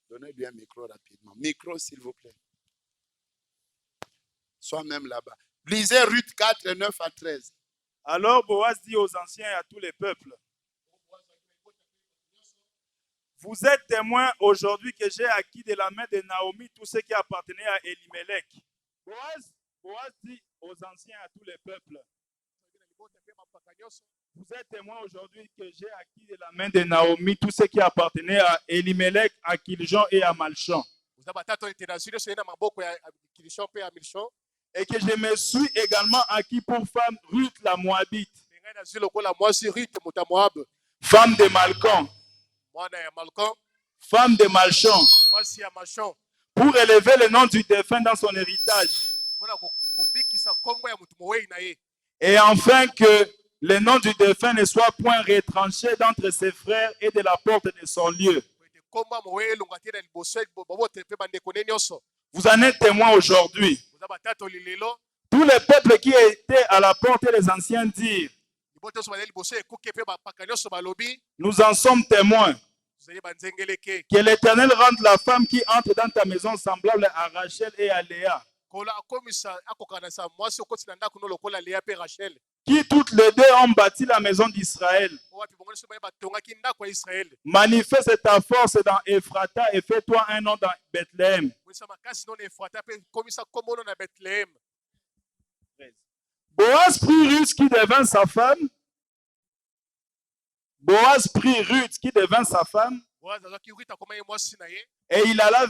Donnez-lui un micro rapidement. Micro, s'il vous plaît. Soit même là-bas. Lisez Ruth 4, 9 à 13. Alors Boaz dit aux anciens et à tous les peuples: vous êtes témoins aujourd'hui que j'ai acquis de la main de Naomi tout ce qui appartenait à Elimelech. Boaz dit aux anciens et à tous les peuples: vous êtes témoins aujourd'hui que j'ai acquis de la main de Naomi tout ce qui appartenait à Elimelech, à Kiljon et à Malchon. Et que je me suis également acquis pour femme Ruth la Moabite, femme de Malcon, femme de Malchon, pour élever le nom du défunt dans son héritage. Et enfin que le nom du défunt ne soit point retranché d'entre ses frères et de la porte de son lieu. Vous en êtes témoins aujourd'hui. Tous les peuples qui étaient à la porte et les anciens dirent: nous en sommes témoins. Que l'Éternel rende la femme qui entre dans ta maison semblable à Rachel et à Léa, qui toutes les deux ont bâti la maison d'Israël. Manifeste ta force dans Ephrata et fais-toi un nom dans Bethléem. Boaz prit Ruth qui devint sa femme. Boaz prit Ruth qui devint sa femme. Et il alla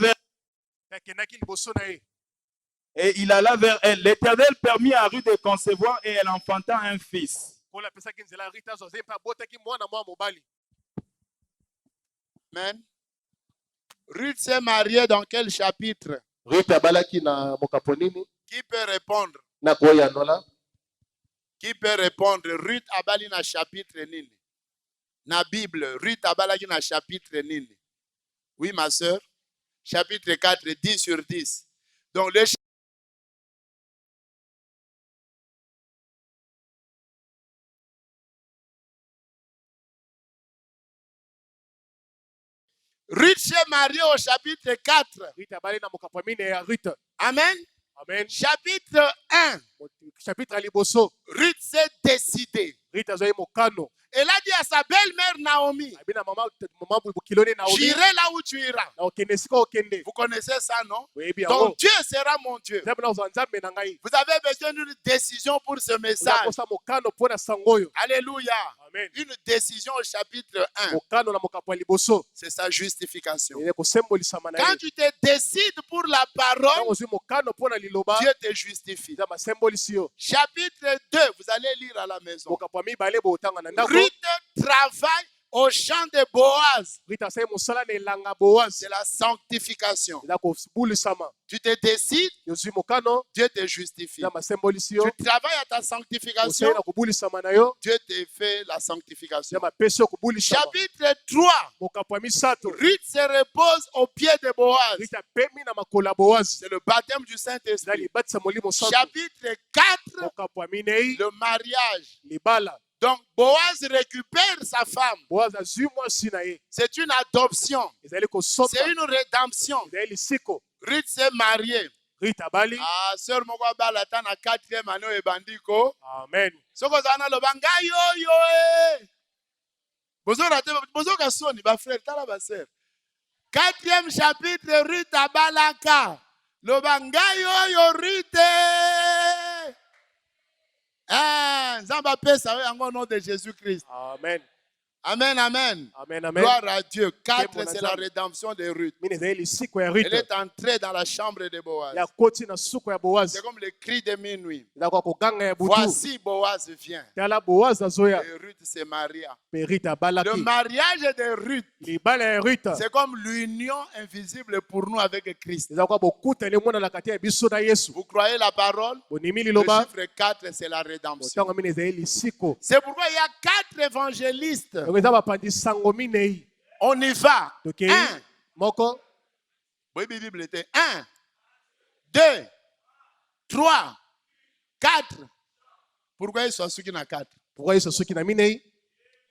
vers elle. L'Éternel permit à Ruth de concevoir et elle enfanta un fils. Amen. Ruth s'est mariée dans quel chapitre? Qui peut répondre? Qui peut répondre? Ruth abali na chapitre nini? Na Bible, Ruth abalaki na chapitre nini? Oui, ma soeur. Chapitre 4, 10 sur 10. Donc, le Ruth s'est mariée au chapitre 4. Amen. Amen. Chapitre 1. Chapitre liboso. Ruth s'est décidée. Ruth azoi mokano. Elle a dit à sa belle-mère Naomi, j'irai là où tu iras. Vous connaissez ça, non? Ton Dieu sera mon Dieu. Vous avez besoin d'une décision pour ce message. Alléluia. Amen. Une décision au chapitre 1. C'est sa justification. Quand tu te décides pour la parole, Dieu te justifie. Chapitre 2, vous allez lire à la maison. Ruth travaille au champ de Boaz. C'est la sanctification. Tu te décides, Dieu te justifie. Tu travailles à ta sanctification, Dieu te fait la sanctification. Chapitre 3, Ruth se repose aux pieds de Boaz. C'est le baptême du Saint-Esprit. Chapitre 4, le mariage. Donc, Boaz récupère sa femme. C'est une adoption. C'est une rédemption. Ruth s'est mariée. Ah, sœur Moko Bala ta na 4e année ebandiko. Amen. Soko zana lobanga yo eh. Bozo kasoni ba frère tala ba sœur. 4e chapitre Ruth abalaka. Lobanga yo Ruth. Ah, Zamba pesa au nom de Jésus-Christ. Amen. Amen, amen. Amen, amen. Gloire à Dieu. 4, c'est la rédemption de Ruth. Elle est entrée dans la chambre de Boaz. C'est comme le cri de minuit. Voici Boaz vient. Et Ruth se maria. Le mariage de Ruth, c'est comme l'union invisible pour nous avec Christ. Vous croyez la parole? Le chiffre 4, c'est la rédemption. C'est pourquoi il y a 4 évangélistes. On y va. 1. Oui, Bible était 1, 2, 3, 4. Pourquoi ils sont ceux qui n'ont 4? Pourquoi ils sont ceux qui n'ont 4? Il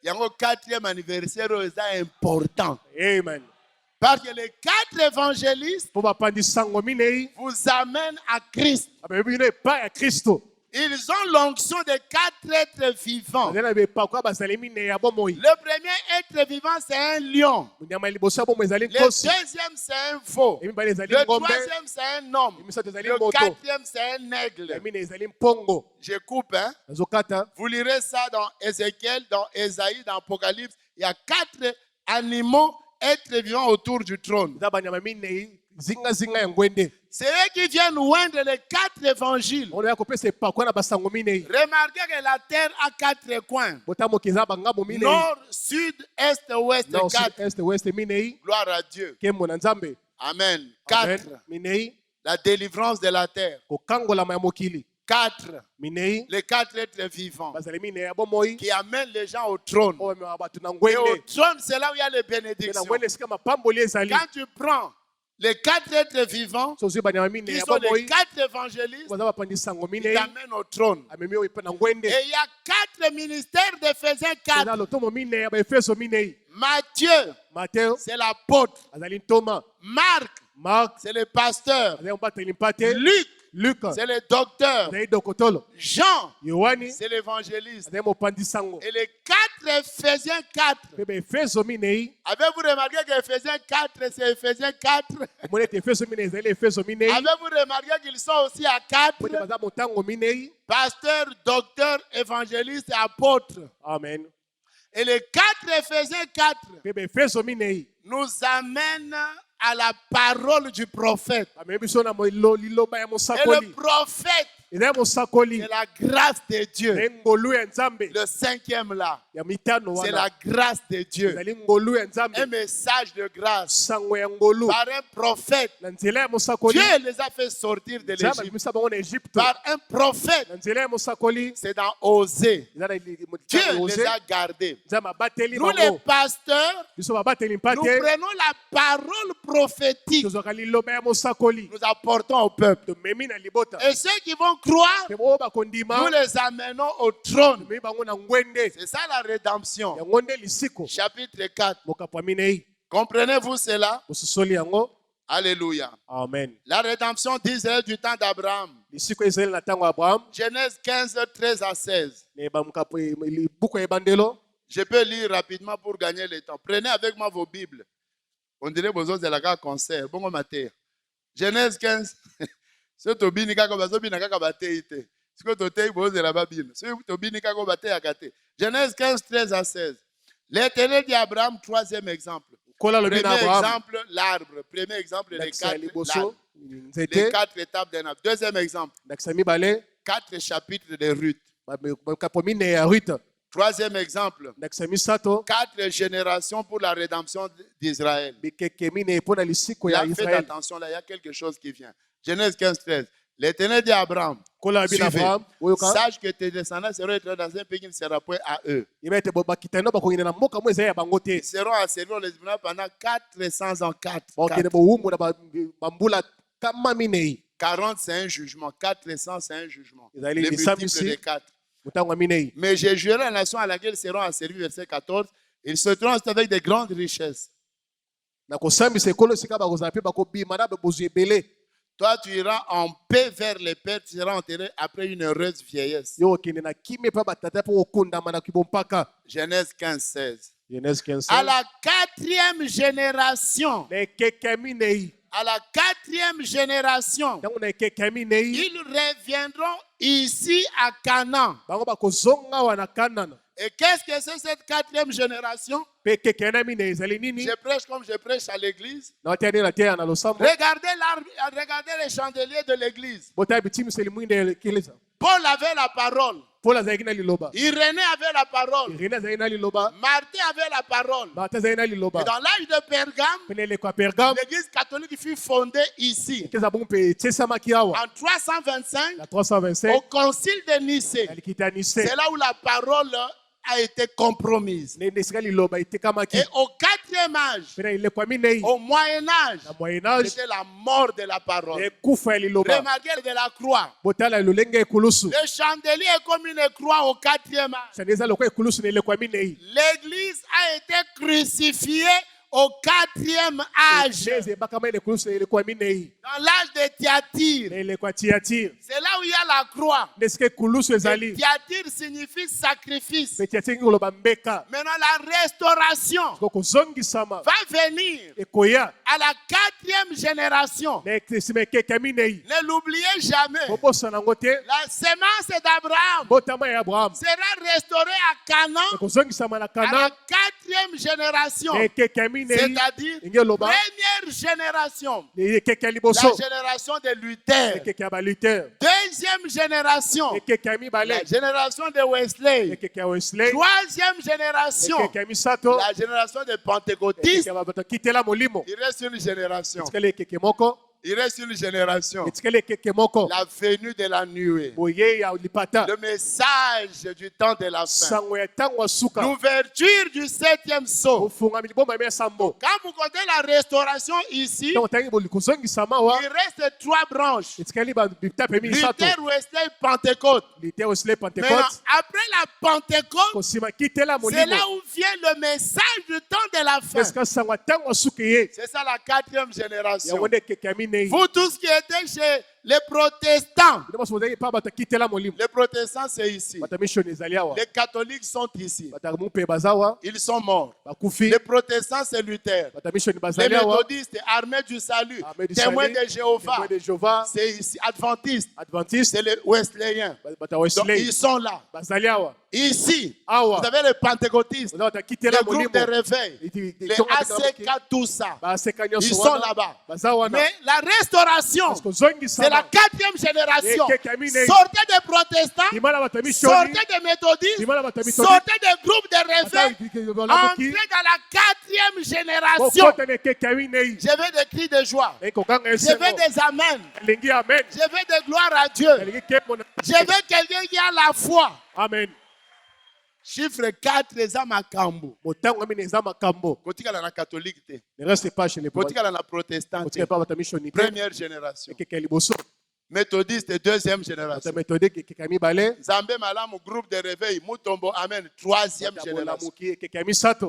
y a un 4e anniversaire c'est important. Amen. Parce que les 4 évangélistes vous amènent à Christ. Ils ont l'onction de 4 êtres vivants. Le premier être vivant, c'est un lion. Le deuxième, c'est un veau. Le troisième, c'est un homme. Le 4e, c'est un aigle. Je coupe, hein? Vous lirez ça dans Ézéchiel, dans Ésaïe, dans Apocalypse. Il y a 4 animaux, êtres vivants autour du trône. C'est eux qui viennent oindre les 4 évangiles. Remarquez que la terre a 4 coins. Nord, sud, est, ouest. 4. Gloire à Dieu. Amen. 4. La délivrance de la terre. 4. Les 4 êtres vivants qui amènent les gens au trône. Et au trône, c'est là où il y a les bénédictions. Quand tu prends les 4 êtres vivants, qui sont les 4 évangélistes, qui t'amènent au trône. Et il y a 4 ministères d'Éphésiens 4. Matthieu, c'est l'apôtre. Marc, c'est le pasteur. Luc, c'est le docteur. Jean, c'est l'évangéliste. Et les 4 Éphésiens 4. Avez-vous remarqué que Éphésiens 4, c'est Éphésiens 4? Avez-vous remarqué qu'ils sont aussi à 4? Pasteur, docteur, évangéliste et apôtre. Amen. Et les 4 Éphésiens 4 nous amènent à la parole du prophète. Et le prophète, c'est la grâce de Dieu. Le 5e là, c'est la grâce de Dieu. Un message de grâce par un prophète. Dieu les a fait sortir de l'Égypte par un prophète. C'est dans Osée. Dieu les a gardés. Nous les pasteurs, nous prenons la parole prophétique. Nous apportons au peuple. Et ceux qui vont croire, nous les amenons au trône. C'est ça la rédemption. Chapitre 4. Comprenez-vous cela? Alléluia. Amen. La rédemption d'Israël du temps d'Abraham. Genèse 15, 13 à 16. Je peux lire rapidement pour gagner le temps. Prenez avec moi vos Bibles. On dirait que vous avez un concert. Bon, matin. Genèse 15. Si tu as bien Genèse 15, 13 à 16. L'Éternel dit à Abraham, troisième exemple. Premier exemple, l'arbre. Premier exemple, les quatre étapes d'un arbre. Deuxième exemple, 4 chapitres de Ruth. Troisième exemple, 4 générations pour la rédemption d'Israël. Faites attention, là, il y a quelque chose qui vient. Genèse 15, 13. L'Éternel dit à Abraham, sache que tes descendants seront dans un pays qui ne sera point à eux. Ils seront asservis les Israéliens pendant 400 ans. 40, c'est un jugement. 400, c'est un jugement. Les multiples de 4. Mais je jurerai la nation à laquelle seront asservis, verset 14, ils se trouvent avec de grandes richesses. Toi, tu iras en paix vers les pères, tu seras enterré après une heureuse vieillesse. Genèse 15, 16. À la 4e génération, ils reviendront ici à Canaan. Et qu'est-ce que c'est cette 4e génération? Je prêche comme je prêche à l'église. Regardez les chandeliers de l'église. Paul avait la parole. Irénée avait la parole. Martin avait la parole. Et dans l'âge de Pergame, l'église catholique fut fondée ici. En 325, au concile de Nicée. C'est là où la parole a été compromise. Et au 4e âge, au Moyen-Âge, c'était la mort de la parole. Remarquez de la croix. Le chandelier est comme une croix au 4e âge. L'église a été crucifiée au 4e âge. Dans l'âge de Thyatire. C'est là où il y a la croix. Thyatire signifie sacrifice. Maintenant la restauration va venir à la 4e génération. Ne l'oubliez jamais. La semence d'Abraham sera restaurée à Canaan à la 4e génération. C'est-à-dire première génération, la génération de Luther. Deuxième génération, la génération de Wesley. Troisième génération, la génération des pentecôtistes. Il reste une génération. Il reste une génération. La venue de la nuée. Le message du temps de la fin. L'ouverture du 7e sceau. Quand vous comptez la restauration ici, il reste 3 branches. Luther, Wesley, Pentecôte. Maintenant, après la Pentecôte, c'est là où vient le message du temps de la fin. C'est ça la 4e génération. Vous tous qui étiez chez les protestants. Les protestants, c'est ici. Les catholiques sont ici. Ils sont morts. Les protestants, c'est Luther. Les méthodistes, armée du salut. Témoins de Jéhovah, c'est ici. Adventistes, c'est les Wesleyens. Donc, ils sont là. Ici, vous avez les pentecôtistes, les groupes de réveil, les ACK, tout ça. Ils sont là-bas. Mais la restauration, c'est la 4e génération. Sortez des protestants, sortez des méthodistes, sortez des groupes de réveil, entrez dans la 4e génération. Je veux des cris de joie. Je veux des amen. Je veux de gloire à Dieu. Je veux quelqu'un qui a la foi. Amen. Chiffre 4, les amakambo. Kotika la catholique. Ne reste pas chez les Kotika la protestante. Première génération. Méthodiste, 2e génération. Zambé Malam, groupe de réveil. Mutombo, amen. 3e génération.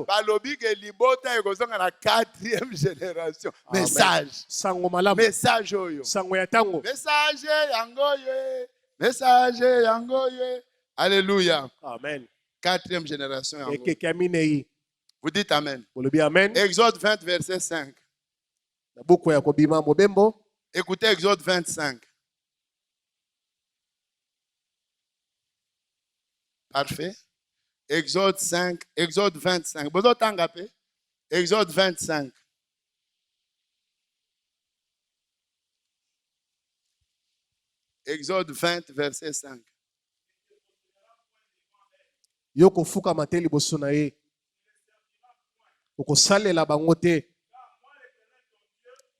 Balobi ke libota ekozonga na 4e génération. Message. Message oyo. Message yangoye. Message yangoye. Alléluia. Amen. Quatrième génération. ekeke ya minei. Vous dites Amen. Bolobi amen. Exode 20, verset 5. Na buku ya kobima mobembo. Écoutez Exode 25. Parfait. Exode 5, Exode 25. Vous avez Exode 25. Exode 20, verset 5. Yo kofuka mate liboso na ye. Okosalela bango te.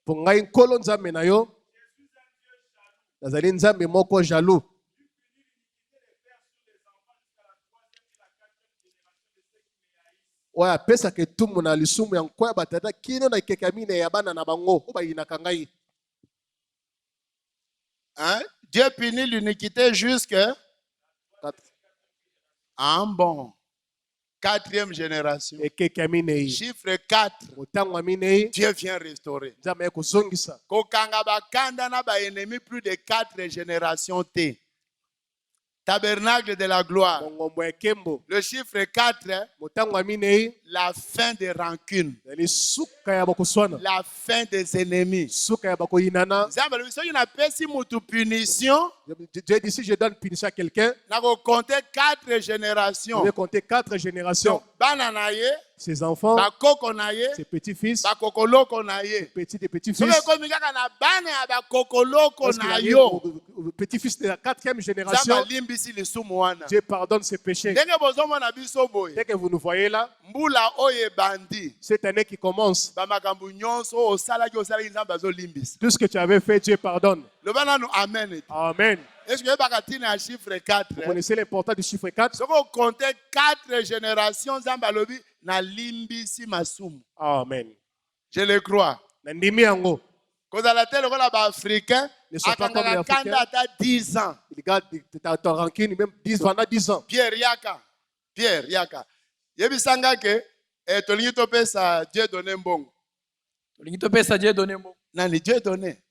Po ngai nkolo nzambe na yo. Nazali nzambe moko jaloux. Oya pesa ke tumu na lisumu ya nkoya batata kino na ekeke mine ya bana na bango. O bayinaka ngai. Hein? Dieu punit l'iniquité jusqu'à en bon. Quatrième génération. Chiffre 4. Dieu vient restaurer. Kokanga bakanda na ba ennemi plus de 4 générations T. Tabernacle de la gloire. Le chiffre 4, la fin des rancunes. La fin des ennemis. Dieu dit si je donne punition à quelqu'un, je vais compter 4 générations. Je vais compter 4 générations. Ses enfants, ses petits-fils, ses petits-petits-fils. Petit-fils de la 4e génération, Dieu pardonne ses péchés. Dès que vous nous voyez là, cette année qui commence, tout ce que tu avais fait, Dieu pardonne. Amen. Amen. Est-ce que vous connaissez l'importance du chiffre 4? Si vous comptez 4 générations, Amen. Je le crois. Quand la terre africain, ne sont pas comme les Africains. 10 ans. Il garde ta rancune, même 10 ans. Pierre Yaka. Yebisanga ke tolingi topesa Dieu donné mbongo. Tolingi topesa Dieu donné mbongo. Nani Dieu donné?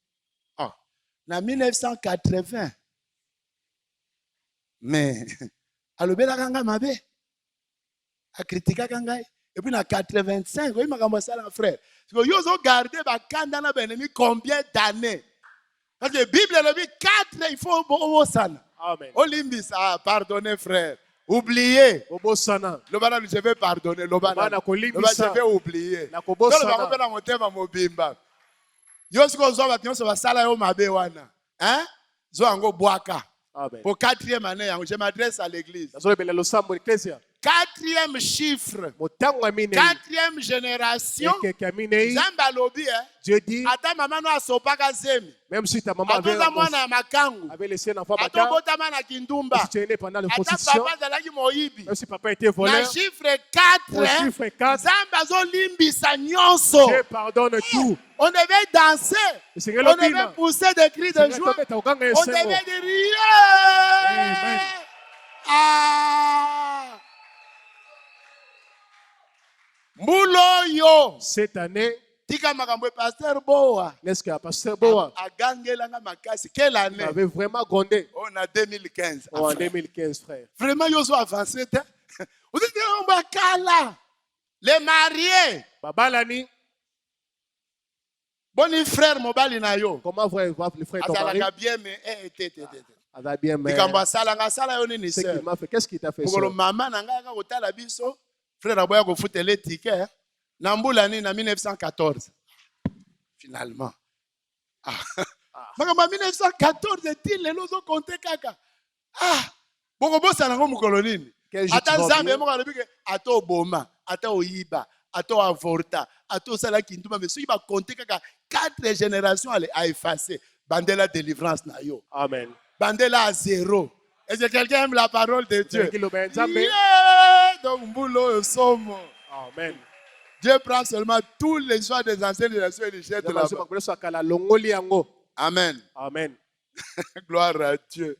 Ah, na 1980. Mais alobela kanga mabe. A critiquer kanga et puis na 85, oui makambo sala frère. Parce que yo garder ba kanda na benemi combien d'années? Parce que la Bible le dit 4, il faut au sana. Amen. Olimbisa, pardonnez frère. Oubliez. Lobana, je vais pardonner. Lobana, je vais oublier. Hein? Pour 4e année, je m'adresse à l'église. 4e chiffre, 4e génération. Dieu dit, même si ta maman avait laissé un enfant bâtard, si tu es né pendant la constitution, même si papa était voleur, chiffre 4, Dieu pardonne tout. On devait danser, on devait pousser des cris de joie, on devait dire Amen. Mouloyo. Cette année, Pasteur Boa. N'est-ce que Pasteur Boa quelle année? avait vraiment grondé. On a 2015. En 2015, frère. Vraiment, ils ont avancé. Vous dites, les mariés. Babalani. Bon frère, mobali na yo. Comment voir le frère ton mari? Bien, mais va bien, mais ce qu'il m'a fait, qu'est-ce qu'il t'a fait ça? Maman nanga kotala biso. Frère aboya ko futele ticket. Nambulani na 1914. Finalement. Makamba 1914 dit les lozo compter kaka. Boko bosa nango mukolo nini? Ata nzambe moko alobi ke ato boma, ata oyiba, ato avorta, ato sala kinduma mais soki ba compter kaka 4 générations à effacer. Bandela délivrance na yo. Amen. Bandela à 0. Est-ce que quelqu'un aime la parole de Dieu? Donc mbulo somo. Amen. Dieu prend seulement tous les choix des anciennes générations et les jette là-bas. Amen. Amen. Gloire à Dieu.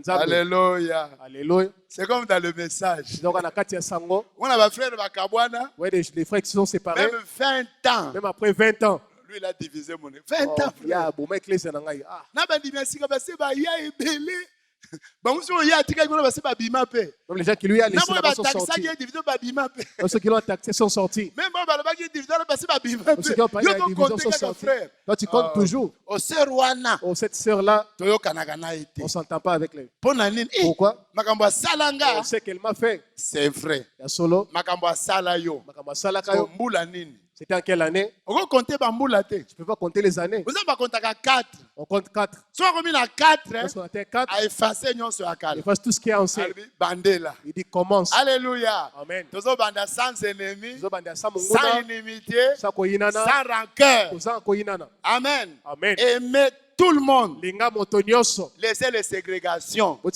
Alléluia. Alléluia. C'est comme dans le message. Donc, on a un frère Bakabwana. Ouais, les frères qui sont séparés. Même 20 ans. Même après 20 ans. Lui, il a divisé mon 20 ans. Il y a un bon mec, les Même les gens qui lui a laissé là-bas sont sortis. Même ceux qui l'ont taxé sont sortis. Même ceux qui ont parlé de la division sont sortis. Toi, tu comptes toujours. Oh, cette sœur-là, on ne s'entend pas avec elle. Pourquoi? On sait qu'elle m'a fait. C'est vrai. Solo. C'était en quelle année? Tu ne peux pas compter les années. On compte 4. Parce qu'on atteint 4, il efface tout ce qui est ancien. Il dit commence. Alléluia. Amen. Sans ennemis, sans inimité, sans rancœur. Amen. Amen. Aimez tout le monde. Laissez les ségrégations. Mon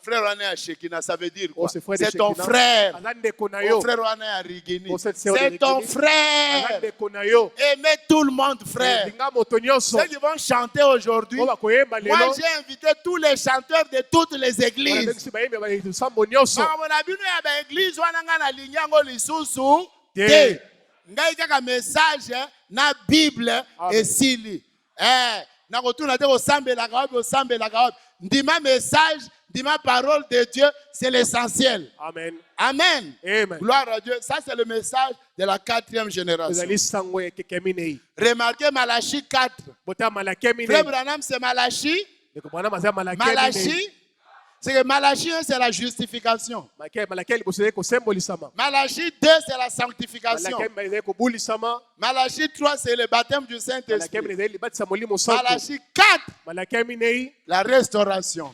frère Wane à Shekina, ça veut dire quoi? C'est ton frère. Mon frère Wane à Rigini, c'est ton frère. Aimez tout le monde, frère. Ceux qui vont chanter aujourd'hui, moi j'ai invité tous les chanteurs de toutes les églises. Message na Bible et Sili. Dima message, dima parole de Dieu, c'est l'essentiel. Amen. Amen. Amen. Gloire à Dieu. Ça, c'est le message de la 4e génération. Remarquez Malachie 4. Frère Branham, c'est Malachie. Malachie. C'est que Malachie 1, c'est la justification. Malachie 2, c'est la sanctification. Malachie 3, c'est le baptême du Saint-Esprit. Malachie 4, la restauration,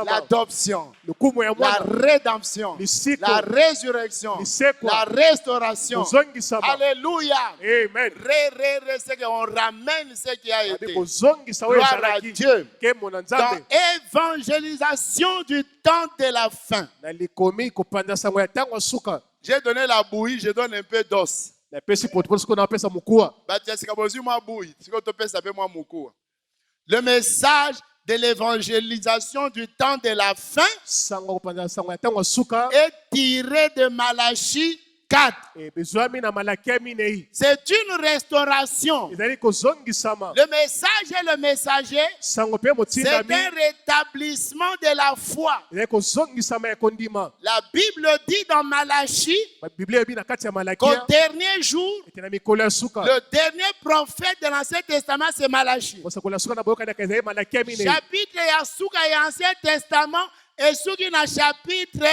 l'adoption, la rédemption, la résurrection, la restauration. Alléluia. Amen. C'est qu'on ramène ce qui a été. Gloire à Dieu. Dans évangélisation du temps de la fin. J'ai donné la bouillie, je donne un peu d'os. Le message de l'évangélisation du temps de la fin est tiré de Malachie 4. C'est une restauration. Le message et le messager, c'est un rétablissement de la foi. La Bible dit dans Malachie qu'au dernier jour, le dernier prophète de l'Ancien Testament, c'est Malachie. Chapitre Yasuka et Ancien Testament, et ce qui n'a chapitre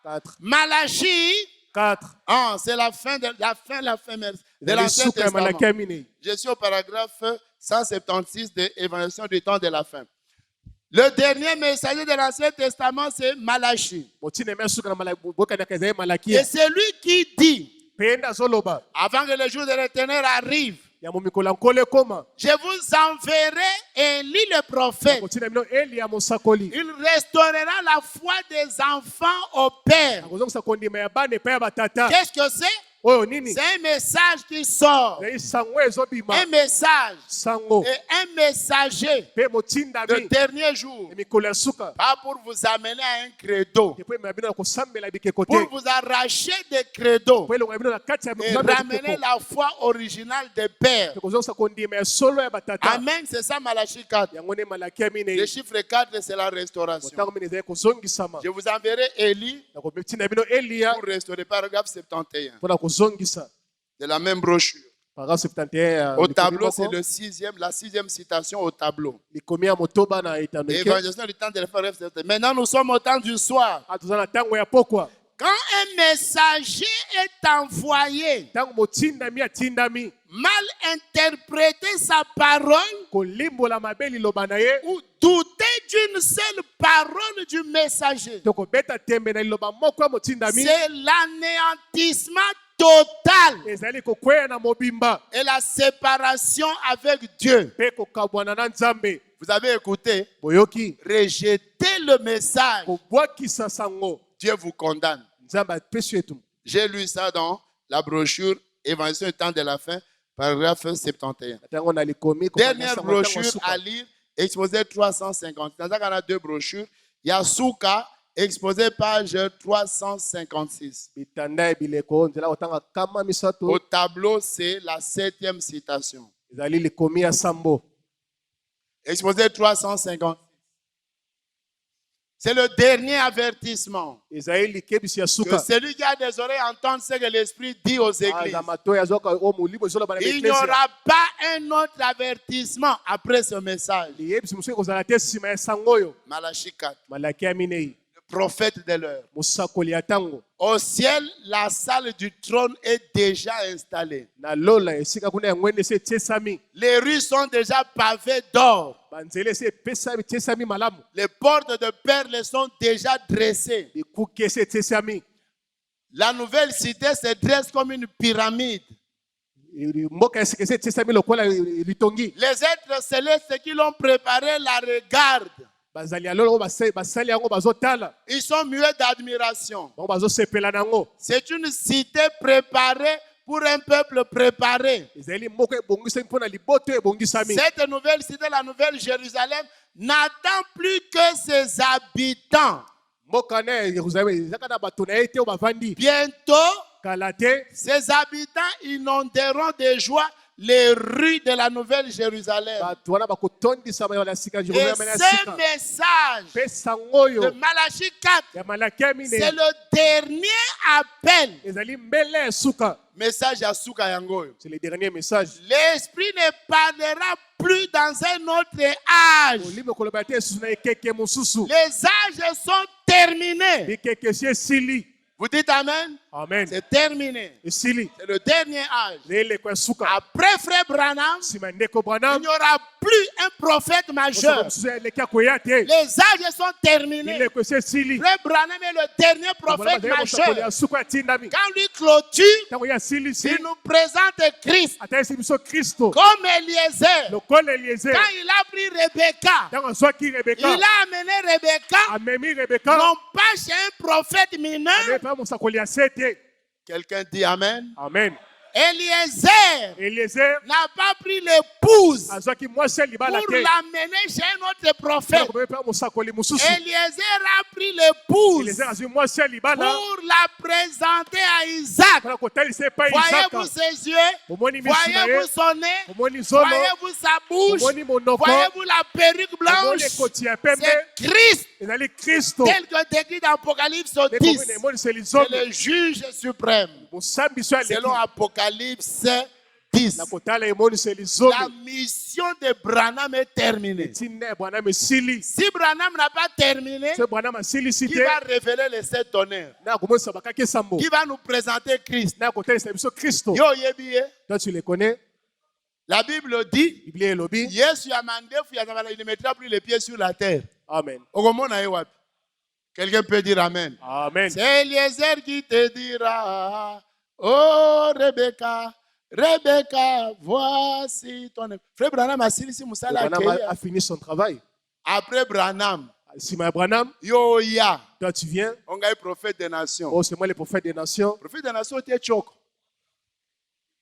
4. Malachie 4. Ah, c'est la fin de l'Ancien Testament. Je suis au paragraphe 176 de l'évangélisation du temps de la fin. Le dernier messager de l'Ancien Testament, c'est Malachie. Et c'est lui qui dit, avant que le jour de l'Éternel arrive, je vous enverrai Élie le prophète. Il restaurera la foi des enfants au Père. Qu'est-ce que c'est? C'est un message qui sort. Un message et un messager de dernier jour. Pas pour vous amener à un credo. Pour vous arracher des credos. Et ramener la foi originale des pères. Amen, c'est ça Malachie 4. Le chiffre 4, c'est la restauration. Je vous enverrai Élie pour restaurer, paragraphe 71. De la même brochure. Au tableau, c'est la 6e citation au tableau. L'évangélisation du temps de la fin. Maintenant, nous sommes au temps du soir. Quand un messager est envoyé, mal interpréter sa parole, ou douter d'une seule parole du messager, c'est l'anéantissement total et la séparation avec Dieu. Vous avez écouté? Rejetez le message. Dieu vous condamne. J'ai lu ça dans la brochure Évangélisation du temps de la fin, paragraphe 71. Dernière brochure à lire, exposé 350. Dans ça, on a 2 brochures. Yasuka, exposé page 356. Au tableau, c'est la 7e citation. Exposé 350. C'est le dernier avertissement. Que celui qui a des oreilles entende ce que l'Esprit dit aux églises. Il n'y aura pas un autre avertissement après ce message. Malachie 4. Le prophète de l'heure. Au ciel, la salle du trône est déjà installée. Les rues sont déjà pavées d'or. Les portes de perles sont déjà dressées. La nouvelle cité se dresse comme une pyramide. Les êtres célestes qui l'ont préparé la regardent. Ils sont muets d'admiration. C'est une cité préparée pour un peuple préparé. Cette nouvelle cité, la nouvelle Jérusalem, n'attend plus que ses habitants. Bientôt, ses habitants inonderont de joie les rues de la nouvelle Jérusalem. Et ce message de Malachie 4, c'est le dernier appel. Message à Souka Yangoyo. C'est le dernier message. L'Esprit ne parlera plus dans un autre âge. Les âges sont terminés. Vous dites Amen? Amen. C'est terminé. C'est le dernier âge. Après Frère Branham, il n'y aura plus un prophète majeur. Les âges sont terminés. Frère Branham est le dernier prophète majeur. Quand lui clôture, il nous présente Christ. Comme Eliezer. Quand il a pris Rebecca, il a amené Rebecca, non pas chez un prophète mineur. Quelqu'un dit Amen. Amen. Eliezer n'a pas pris l'épouse pour l'amener chez un autre prophète. Eliezer a pris l'épouse pour la présenter à Isaac. Voyez-vous ses yeux? Voyez-vous son nez? Voyez-vous sa bouche? Voyez-vous la perruque blanche? C'est Christ. Tel que décrit dans Apocalypse 10. C'est le juge suprême. Selon Apocalypse 10. La mission de Branham est terminée. Si Branham n'a pas terminé, qui va révéler les 7 tonnerres? Qui va nous présenter Christ? Toi, tu les connais. La Bible dit, Yesu a mandé, il ne mettra plus les pieds sur la terre. Amen. Quelqu'un peut dire Amen. Amen. C'est Eliezer qui te dira, oh Rebecca, voici ton... Frère Branham a fini son travail. Après Branham, toi tu viens. On a le prophète des nations. Oh, c'est moi le prophète des nations. Prophète des nations, tu es choc.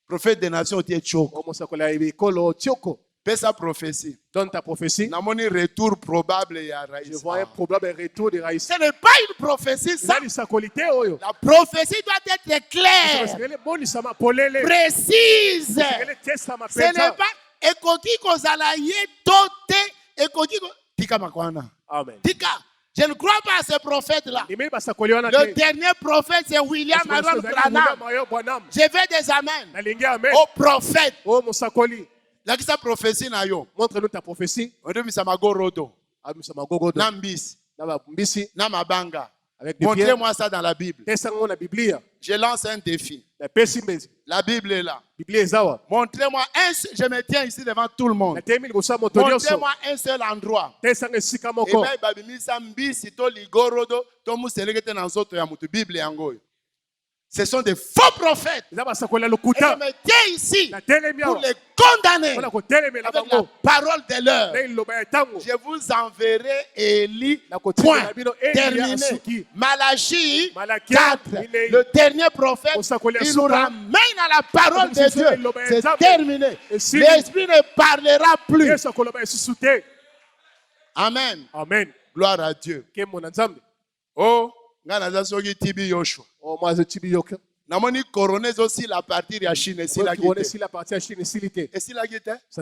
Prophète des nations, tu es choc. Fais sa prophétie. Donne ta prophétie. Retour probable. Je vois un probable retour de Raïs. Ce n'est pas une prophétie, ça. La prophétie doit être claire, précise. Ce n'est pas ekoki kozala ye tote ekoki tika makwana. Amen. Tika. Je ne crois pas à ce prophète-là. Le dernier prophète, c'est William Marion Branham. Je veux des amens. Au prophète. Lakisa prophétie na yo. Montre-nous ta prophétie. Nambis. Namabanga. Montrez-moi ça dans la Bible. Je lance un défi. La Bible est là. Montrez-moi un seul. Je me tiens ici devant tout le monde. Montrez-moi un seul endroit. Ce sont des faux prophètes. Et je me tiens ici pour les condamner avec la parole de l'heure. Je vous enverrai Élie. Point. Terminé. Malachie 4. Le dernier prophète, il nous ramène à la parole de Dieu. C'est terminé. L'Esprit ne parlera plus. Amen. Amen. Gloire à Dieu. Oh. Oh, moi je tibi yoke. Namoni coroner aussi la partie ya Chine si la guité.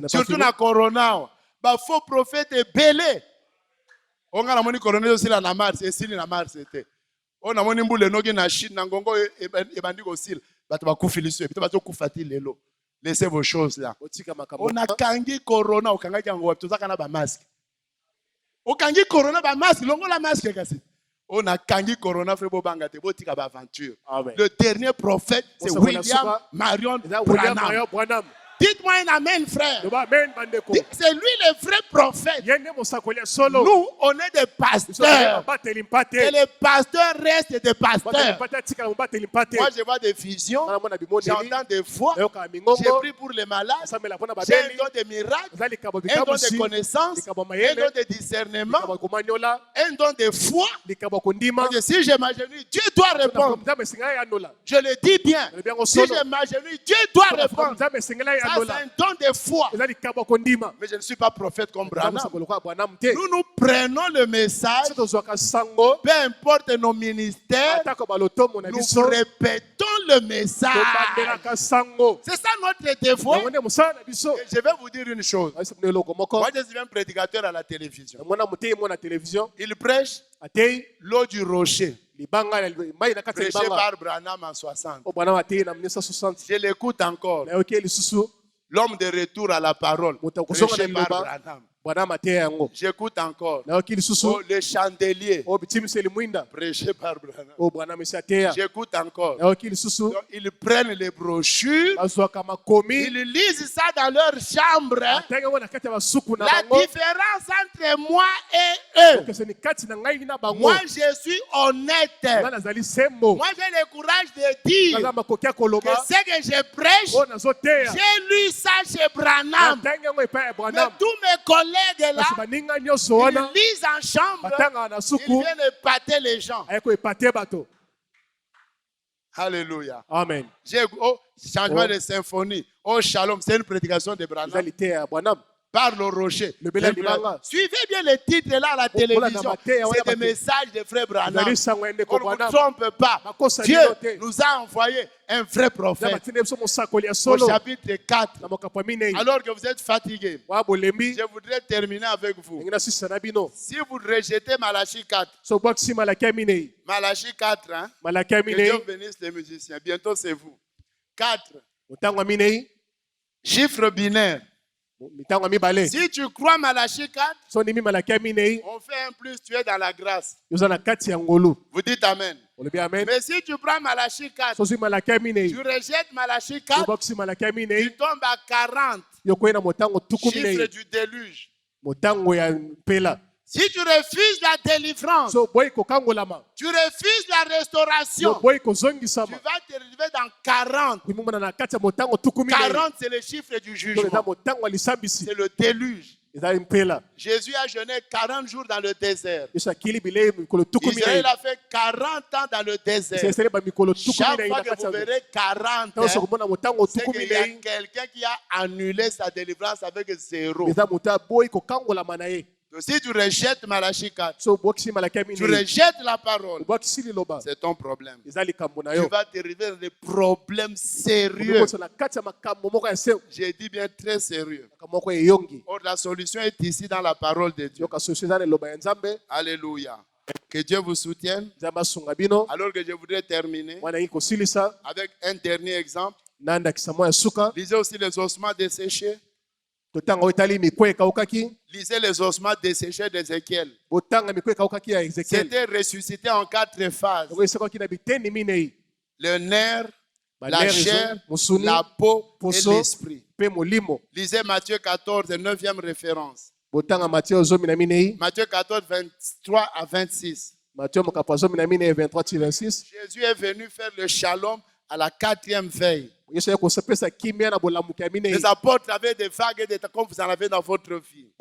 Surtout na corona. Ba faux prophète belé. On a moni colonel aussi la Mars, et si la Mars était. On a moni boule no na Chine na ngongo e bandi ko sil. Bato ba kufiliso et bato kufati lelo. Laissez vos choses là. On a kangi corona au kanga jango to zaka na ba masque. O kangi corona ba masque longo la masque kasi. On a kangi corona frebo banga te botika ba aventure. Le dernier prophète c'est William Marion Branham. Dites-moi un amen, frère. C'est lui le vrai prophète. Nous, on est des pasteurs. Et les pasteurs restent des pasteurs. Moi, je vois des visions. J'entends des voix. J'ai pris pour les malades. J'ai un don de miracles. Un don de connaissance. Un don de discernement. Un don de foi. Si je m'agenouille, Dieu doit répondre. Je le dis bien. Si je m'agenouille, Dieu doit répondre. Ça, c'est un don de foi. Mais je ne suis pas prophète comme Branham. Nous prenons le message. Peu importe nos ministères, nous répétons le message. C'est ça notre devoir. Et je vais vous dire une chose. Moi, je suis un prédicateur à la télévision. Il prêche l'eau du rocher. Prêché par Branham en 60. Je l'écoute encore. L'homme de retour à la parole. Prêché par Branham. J'écoute encore. Le chandelier. Prêché par Branham. J'écoute encore. Donc, ils prennent les brochures. Ils lisent ça dans leur chambre. La différence entre moi et eux. Moi, je suis honnête. Moi, j'ai le courage de dire que ce que je prêche, j'ai lu ça chez Branham. Mais tous mes collègues là, ils lisent en chambre, ils viennent épater les gens. Alléluia. Amen. Changement de symphonie. Oh, shalom, c'est une prédication de Branham. Par le rocher. Suivez bien les titres là à la télévision. C'est des messages de frère Branham. On ne vous trompe pas. Dieu nous a envoyé un vrai prophète. Au chapitre 4. Alors que vous êtes fatigué, je voudrais terminer avec vous. Si vous rejetez Malachie 4, Malachie 4, hein? Que Dieu bénisse les musiciens. Bientôt c'est vous. 4. Chiffre binaire. Si tu crois Malachie 4, on fait un plus, tu es dans la grâce. Vous dites Amen. Mais si tu prends Malachie 4, tu rejettes Malachie 4, tu tombes à 40. Chiffre du déluge. Si tu refuses la délivrance, tu refuses la restauration, tu vas te retrouver dans 40. 40, c'est le chiffre du jugement. C'est le déluge. Jésus a jeûné 40 jours dans le désert. Israël a fait 40 ans dans le désert. Chaque fois que vous verrez 40, c'est qu'il y a quelqu'un qui a annulé sa délivrance avec 0. Donc, si tu rejettes Malachie 4, tu rejettes la parole, c'est ton problème. Tu vas t'arriver à des problèmes sérieux. J'ai dit bien très sérieux. Or, la solution est ici dans la parole de Dieu. Alléluia. Que Dieu vous soutienne. Alors que je voudrais terminer avec un dernier exemple. Lisez aussi les ossements desséchés. Lisez les ossements desséchés d'Ézéchiel. C'était ressuscité en 4 phases. Le nerf, la chair, la peau et l'esprit. Lisez Matthieu 14, 9e référence. Matthieu 14, 23 à 26. Jésus est venu faire le shalom à la 4e veille. Les apôtres avaient des vagues et des comme vous en avez dans votre vie. Les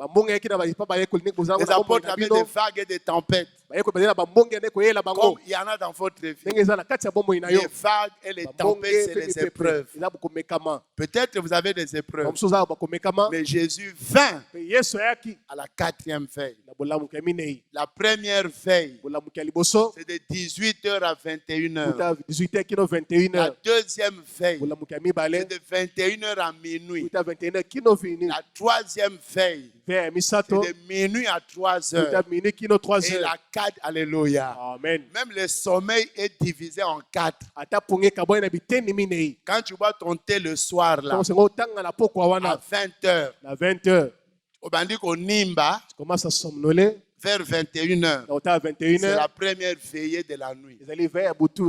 apôtres avaient des vagues et des tempêtes. Comme il y en a dans votre vie. Les vagues et les tempêtes, c'est les épreuves. Peut-être que vous avez des épreuves. Mais Jésus vint à la 4e veille. La première veille, c'est de 18h à 21h. La deuxième veille, c'est de 21h à minuit. La troisième veille, vers misato de minuit à 3 heures. kuta minuit kino 3 Et heures. la 4, alléluia. Amen. Même le sommeil est divisé en 4. Ata punge kaboy na biteni minei. Quand tu bois ton thé le soir, là, Donc c'est ngotanga na poko à wana 20 heures, na 20 heures. au bandit qu'on nimba, Tu commences à somnoler. vers 21 heures. Na ota 21 C'est la heures. première veillée de la nuit. Ils allaient vers butu.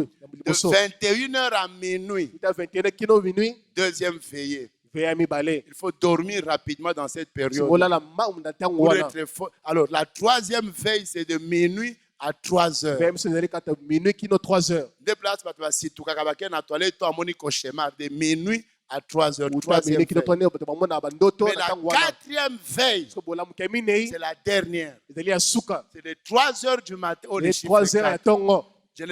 De 21 heures à minuit, Kuta 21 heures kino minuit. deuxième veillée. Vers mi balé. Il faut dormir rapidement dans cette période. Ola la maum na tango Pour wana. être fort. Alors, la troisième veille, c'est de minuit à 3 heures. Vers mi kata minuit kino 3 heures. Deux places, si tu as na toilette, tu as mon cauchemar de minuit à 3 heures. Kuta Troisième minuit kino veille. 3 heures. Bamona bandoto Mais na la tango wana. quatrième veille, So bola mkeminei. c'est la dernière. Ils allaient à suka. C'est de 3 heures du matin. Oh, Les les chiffres 3 heures à 4. tongo. Je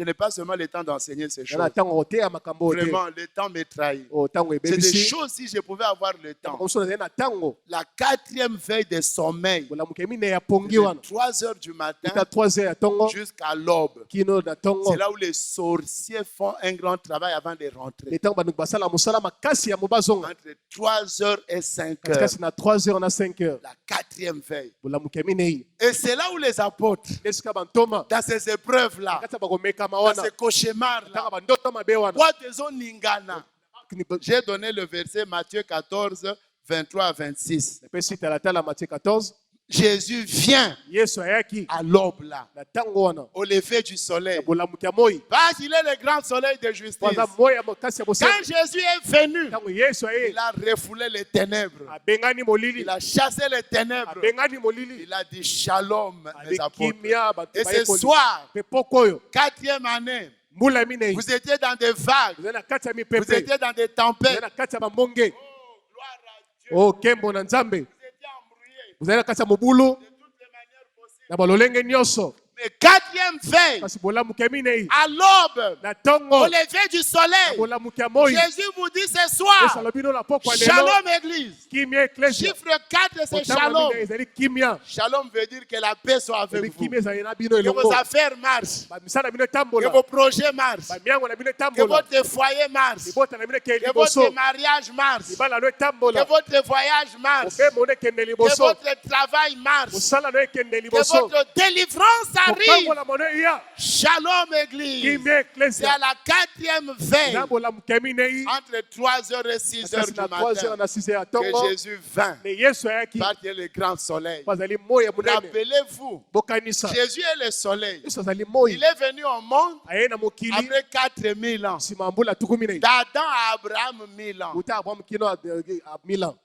n'ai pas seulement le temps d'enseigner ces choses. Yana tango te ya makambo te. Vraiment, le temps me trahit. O tango C'est des ebebisi. choses, si je pouvais avoir le temps. Comme ça na tango. La quatrième veille de sommeil, Bola mkemine ya c'est pongi wana. de 3 heures du matin Kuta 3 heures à tongo. jusqu'à l'aube. Kino na tongo. C'est là où les sorciers font un grand travail avant de rentrer. Les tango banuk basala musala makasi ya mobazonga. Entre 3 heures et 5 heures. Kasi na 3 heures na 5 heures. La quatrième veille. Bola mkemine. Et c'est là où les apôtres, Leska bantoma. dans ces épreuves-là, Kata bakomeka dans mawana. ces cauchemars-là, Tanga bandoto mabe wana. what is on Ningana? J'ai donné le verset Matthieu 14, 23 à 26. Pesi talatala Matthieu 14. Jésus vient Yesu ayaki à l'aube là, na tango wana. au lever du soleil. Bola mkamoi. Parce qu'il est le grand soleil de justice. Kwanza moya makasi ya bosa. Quand Jésus est venu, Tango Yesu aye. il a refoulé les ténèbres. Abengani molili. Il a chassé les ténèbres. Abengani molili. Il a dit shalom, mes apôtres. Kimia bantu Et ce bayekoli. soir, Pe pokoyo. 4e année, Mbula minei. vous étiez dans des vagues, Vous êtes na kati ya vous mipepe. étiez dans des Vous tempêtes. êtes na kati ya bambonge. Gloire à Dieu. Oh kembo na nzambe. Vous étiez embrouillés Vous êtes na kati ya mobulu. de toutes les manières possibles. Na balolenge nyonso. Mais 4e veille, Kasi bolamu ya minei. à l'aube, Na au tongo. lever du soleil, Bolamu ya moi. Jésus vous dit ce soir, Esalobino na poko lelo. shalom église. Kimia ecclesia. Chiffre 4, c'est Otango shalom. minei ezali kimia. Shalom veut dire que la paix soit avec Ebi vous. kimia ezali na bino Que elongo. vos affaires marchent. Bamisala bino Que etambola. vos projets marchent. Bamiango na bino Que etambola. votre foyer marche. Libota na bino ekende Que liboso. votre mariage marche. Libala no Que etambola. votre voyage marche. Mopemo no ekende Que liboso. votre travail marche. Mosala no ekende Que liboso. votre délivrance arrive. Kokangola mono iya. Shalom église. Kimia C'est à ecclesia. la 4e veille, Zambola mukemine. entre 3h et 6h Kasi du na 3 heures matin, na 6 heures ya tongo. que Jésus vint. Mais Yesu ayaki. Parce qu'il est le grand soleil. Bazali moya munene. Rappelez-vous, Bokanisa. Jésus est le soleil. Yesu azali moyi. Il est venu au monde Aye na mokili. après 4000 ans. Nsima mbula tuku minei. D'Adam à Abraham 1000 ans. Uta Abraham kino a 1000 ans.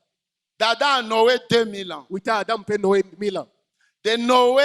D'Adam à Noé 2000 ans. Uta Adam pe Noé 1000 ans. De Noé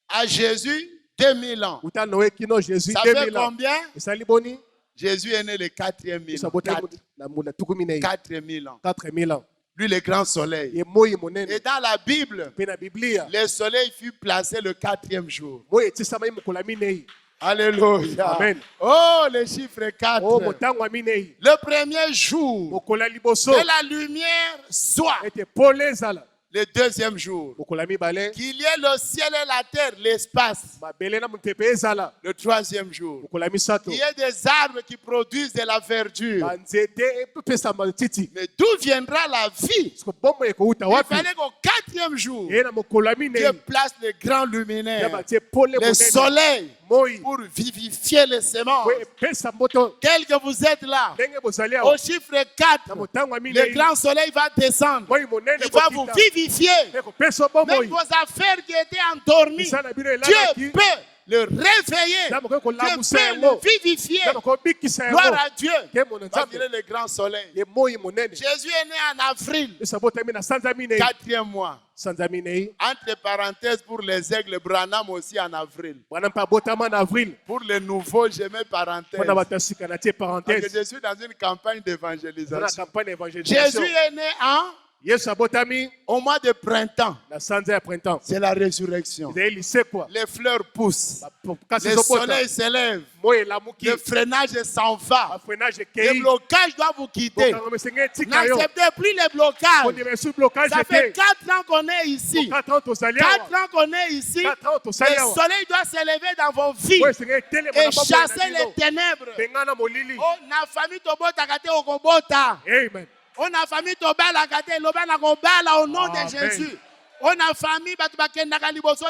à Jésus 2000 ans. Uta Noé kino Jésus Ça fait 2000 ans. combien? Esali boni. Jésus est né le 4e Yesu mille. abota na mula tuku minei. 4000 ans. 4000 ans. Lui, le grand soleil. Ye moyi munene. Et dans la Bible, Pe na Biblia. le soleil fut placé le 4e jour. Moyi etisama mukula minei. Alléluia. Amen. Oh, le chiffre 4. Oh motango minei. Le premier jour, Mokola liboso. que la lumière soit. Ete pole ezala. Le 2e jour, Mokola mibale. qu'il y ait le ciel et la terre, l'espace. Mabele na mutepe ezala. Le 3e jour, Mokola misato. qu'il y ait des arbres qui produisent de la verdure. Banzete epesa matiti. Mais d'où viendra la vie? Parce que bombo ekouta Il wapi? fallait qu'au 4e jour, Ye na mokola minei. Dieu place les grands Ya luminaires, batie pole le munene. soleil, Moyi. pour vivifier les semences. Po epesa moto. Tel que vous êtes là, Ndenge bozali au awa. chiffre Na 4, motango le minei. grand soleil va descendre. Moyi monene Il va vous kokita. vivifier. Ekopesa bombo. Même vos affaires qui étaient endormies, Misala bino Dieu elalaki. peut le réveiller. Nzambe ko Dieu kolamusa peut yango. le vivifier. Nzambe ko bikisa Gloire yango. à Dieu. Ke mono Parce qu'il nzambe. est le grand soleil. Ye moyi monene. Jésus est né en avril, Yesu abotami na sanza minei. 4e mois. Sanza minei. Entre parenthèses, pour les aigles, Branham aussi en avril. Bwana mpa abotama na avril. Pour les nouveaux, je mets parenthèse. Mpona batasika na tie Parce que parenthèse. je suis dans une campagne Eza na d'évangélisation. campagne d'évangélisation. Jésus est né Yesu abotami au mois de printemps. na sanza ya printemps. C'est la résurrection. Ezali lise kwa. Les fleurs poussent. Kasi Le ezobota. soleil s'élève. Moyi elamuki. Le freinage s'en va. Bafrenage Le ekei. blocage doit vous quitter. Bokanga mesenge etika yo. N'acceptez plus les blocages. Kondima esu blocage Ça fait ete. 4 ans qu'on est ici. 4 ans tozali awa. 4 ans qu'on est ici. 4 ans tosali Le awa. soleil doit s'élever dans vos vies Moyi esenge etelema et na bomoi chasser na les bino. ténèbres. Bengana molili. Oh, na famille tobota kate okobota. Amen. On a famille Tobala Kate, Lobana Kobala au nom de Jésus. On a famille Batubakenda Liboso.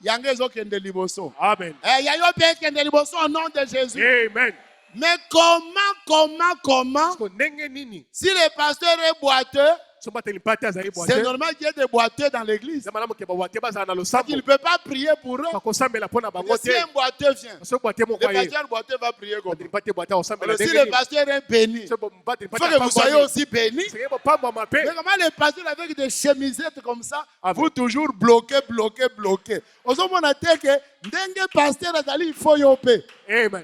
Yangezo Kende Liboso. Amen. Yayo Pe Kende Liboso au nom de Jésus. Amen. Mais comment si le pasteur est boiteux, c'est normal qu'il y ait des boiteux dans l'église. Il ne peut pas prier pour eux. Si un boiteux vient, le pasteur boiteux va prier comme ça. Alors, si le pasteur est béni, il faut que vous soyez aussi béni. Mais comment le pasteur avec des chemisettes comme ça, vous toujours bloqué. Au moment où que pasteur il faut yopé.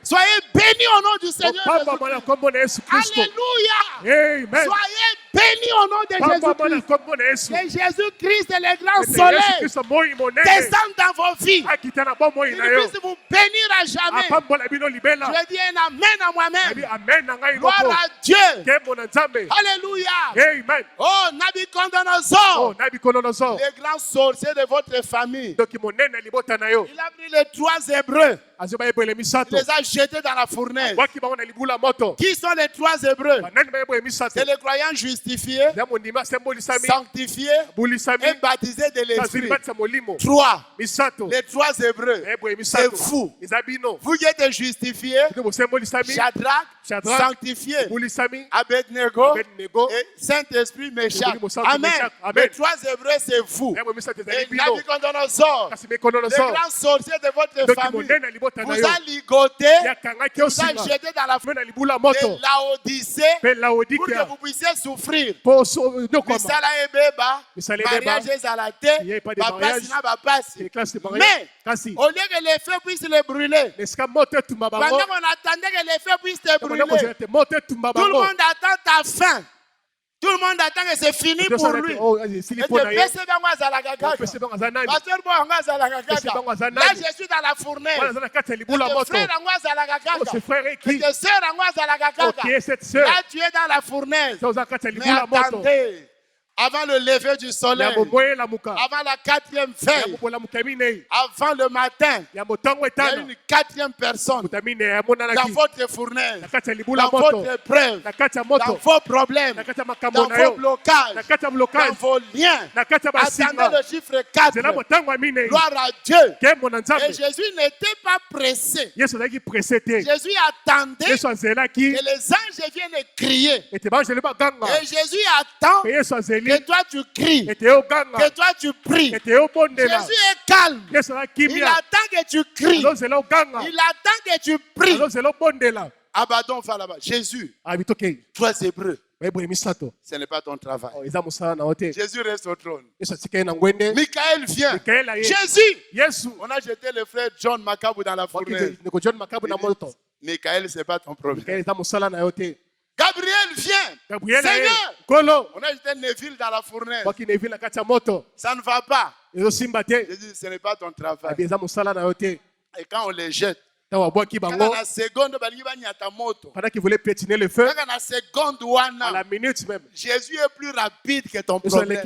Soyez bénis au nom du Seigneur. Alléluia. Soyez bénis au nom de Jésus-Christ. Que Jésus-Christ est le grand soleil descend dans vos vies. Il puisse vous bénir à jamais. Je dis un amen à moi-même. Gloire à Dieu. Alléluia. Amen. Oh, Nabucodonosor, le grand sorcier de votre famille. Il a pris les 3 Hébreux. Il les a jetés dans la fournaise. Qui sont les 3 Hébreux? C'est les croyants justifiés, sanctifiés et baptisés de l'Esprit. 3. Les 3 Hébreux. C'est vous. Vous qui êtes justifiés, Shadrach, sanctifié, Abednego et Saint-Esprit Meshach. Amen. Les 3 Hébreux, c'est vous. Et Nabucodonosor, le grand sorcier de votre famille, vous a ligoté, vous a jeté dans la fournaise de Laodicée pour que vous puissiez souffrir. Misala ebeba, mariage ezalate, bapasi na bapasi. Mais, au lieu que les feux puissent les brûler, pendant qu'on attendait que les feux puissent te brûler, tout le monde attend ta fin. Tout le monde attend que c'est fini pour lui. Là, je suis dans la fournaise. Là, tu es dans la fournaise. Mais attendez. Avant le lever du soleil, avant la 4e veille, avant le matin, il y a une 4e personne dans votre fournaise, dans votre épreuve, dans vos problèmes, dans vos blocages, dans vos liens. Attendez le chiffre 4. Gloire à Dieu. Et Jésus n'était pas pressé. Jésus attendait que les anges viennent crier. Et Jésus attend que toi tu cries, que toi tu pries. Jésus est calme. Il attend que tu cries. Il attend que tu pries. Abaddon va là-bas. Jésus, 3 Hébreux. Ce n'est pas ton travail. Jésus reste au trône. Michael vient. Jésus. On a jeté le frère John Macabou dans la fournaise. Michael, ce n'est pas ton problème. Gabriel vient. Seigneur, on a jeté Neville dans la fournaise. Ça ne va pas. Jésus, ce n'est pas ton travail. Et quand on les jette, pendant qu'il voulait piétiner le feu, à la minute même, Jésus est plus rapide que ton problème.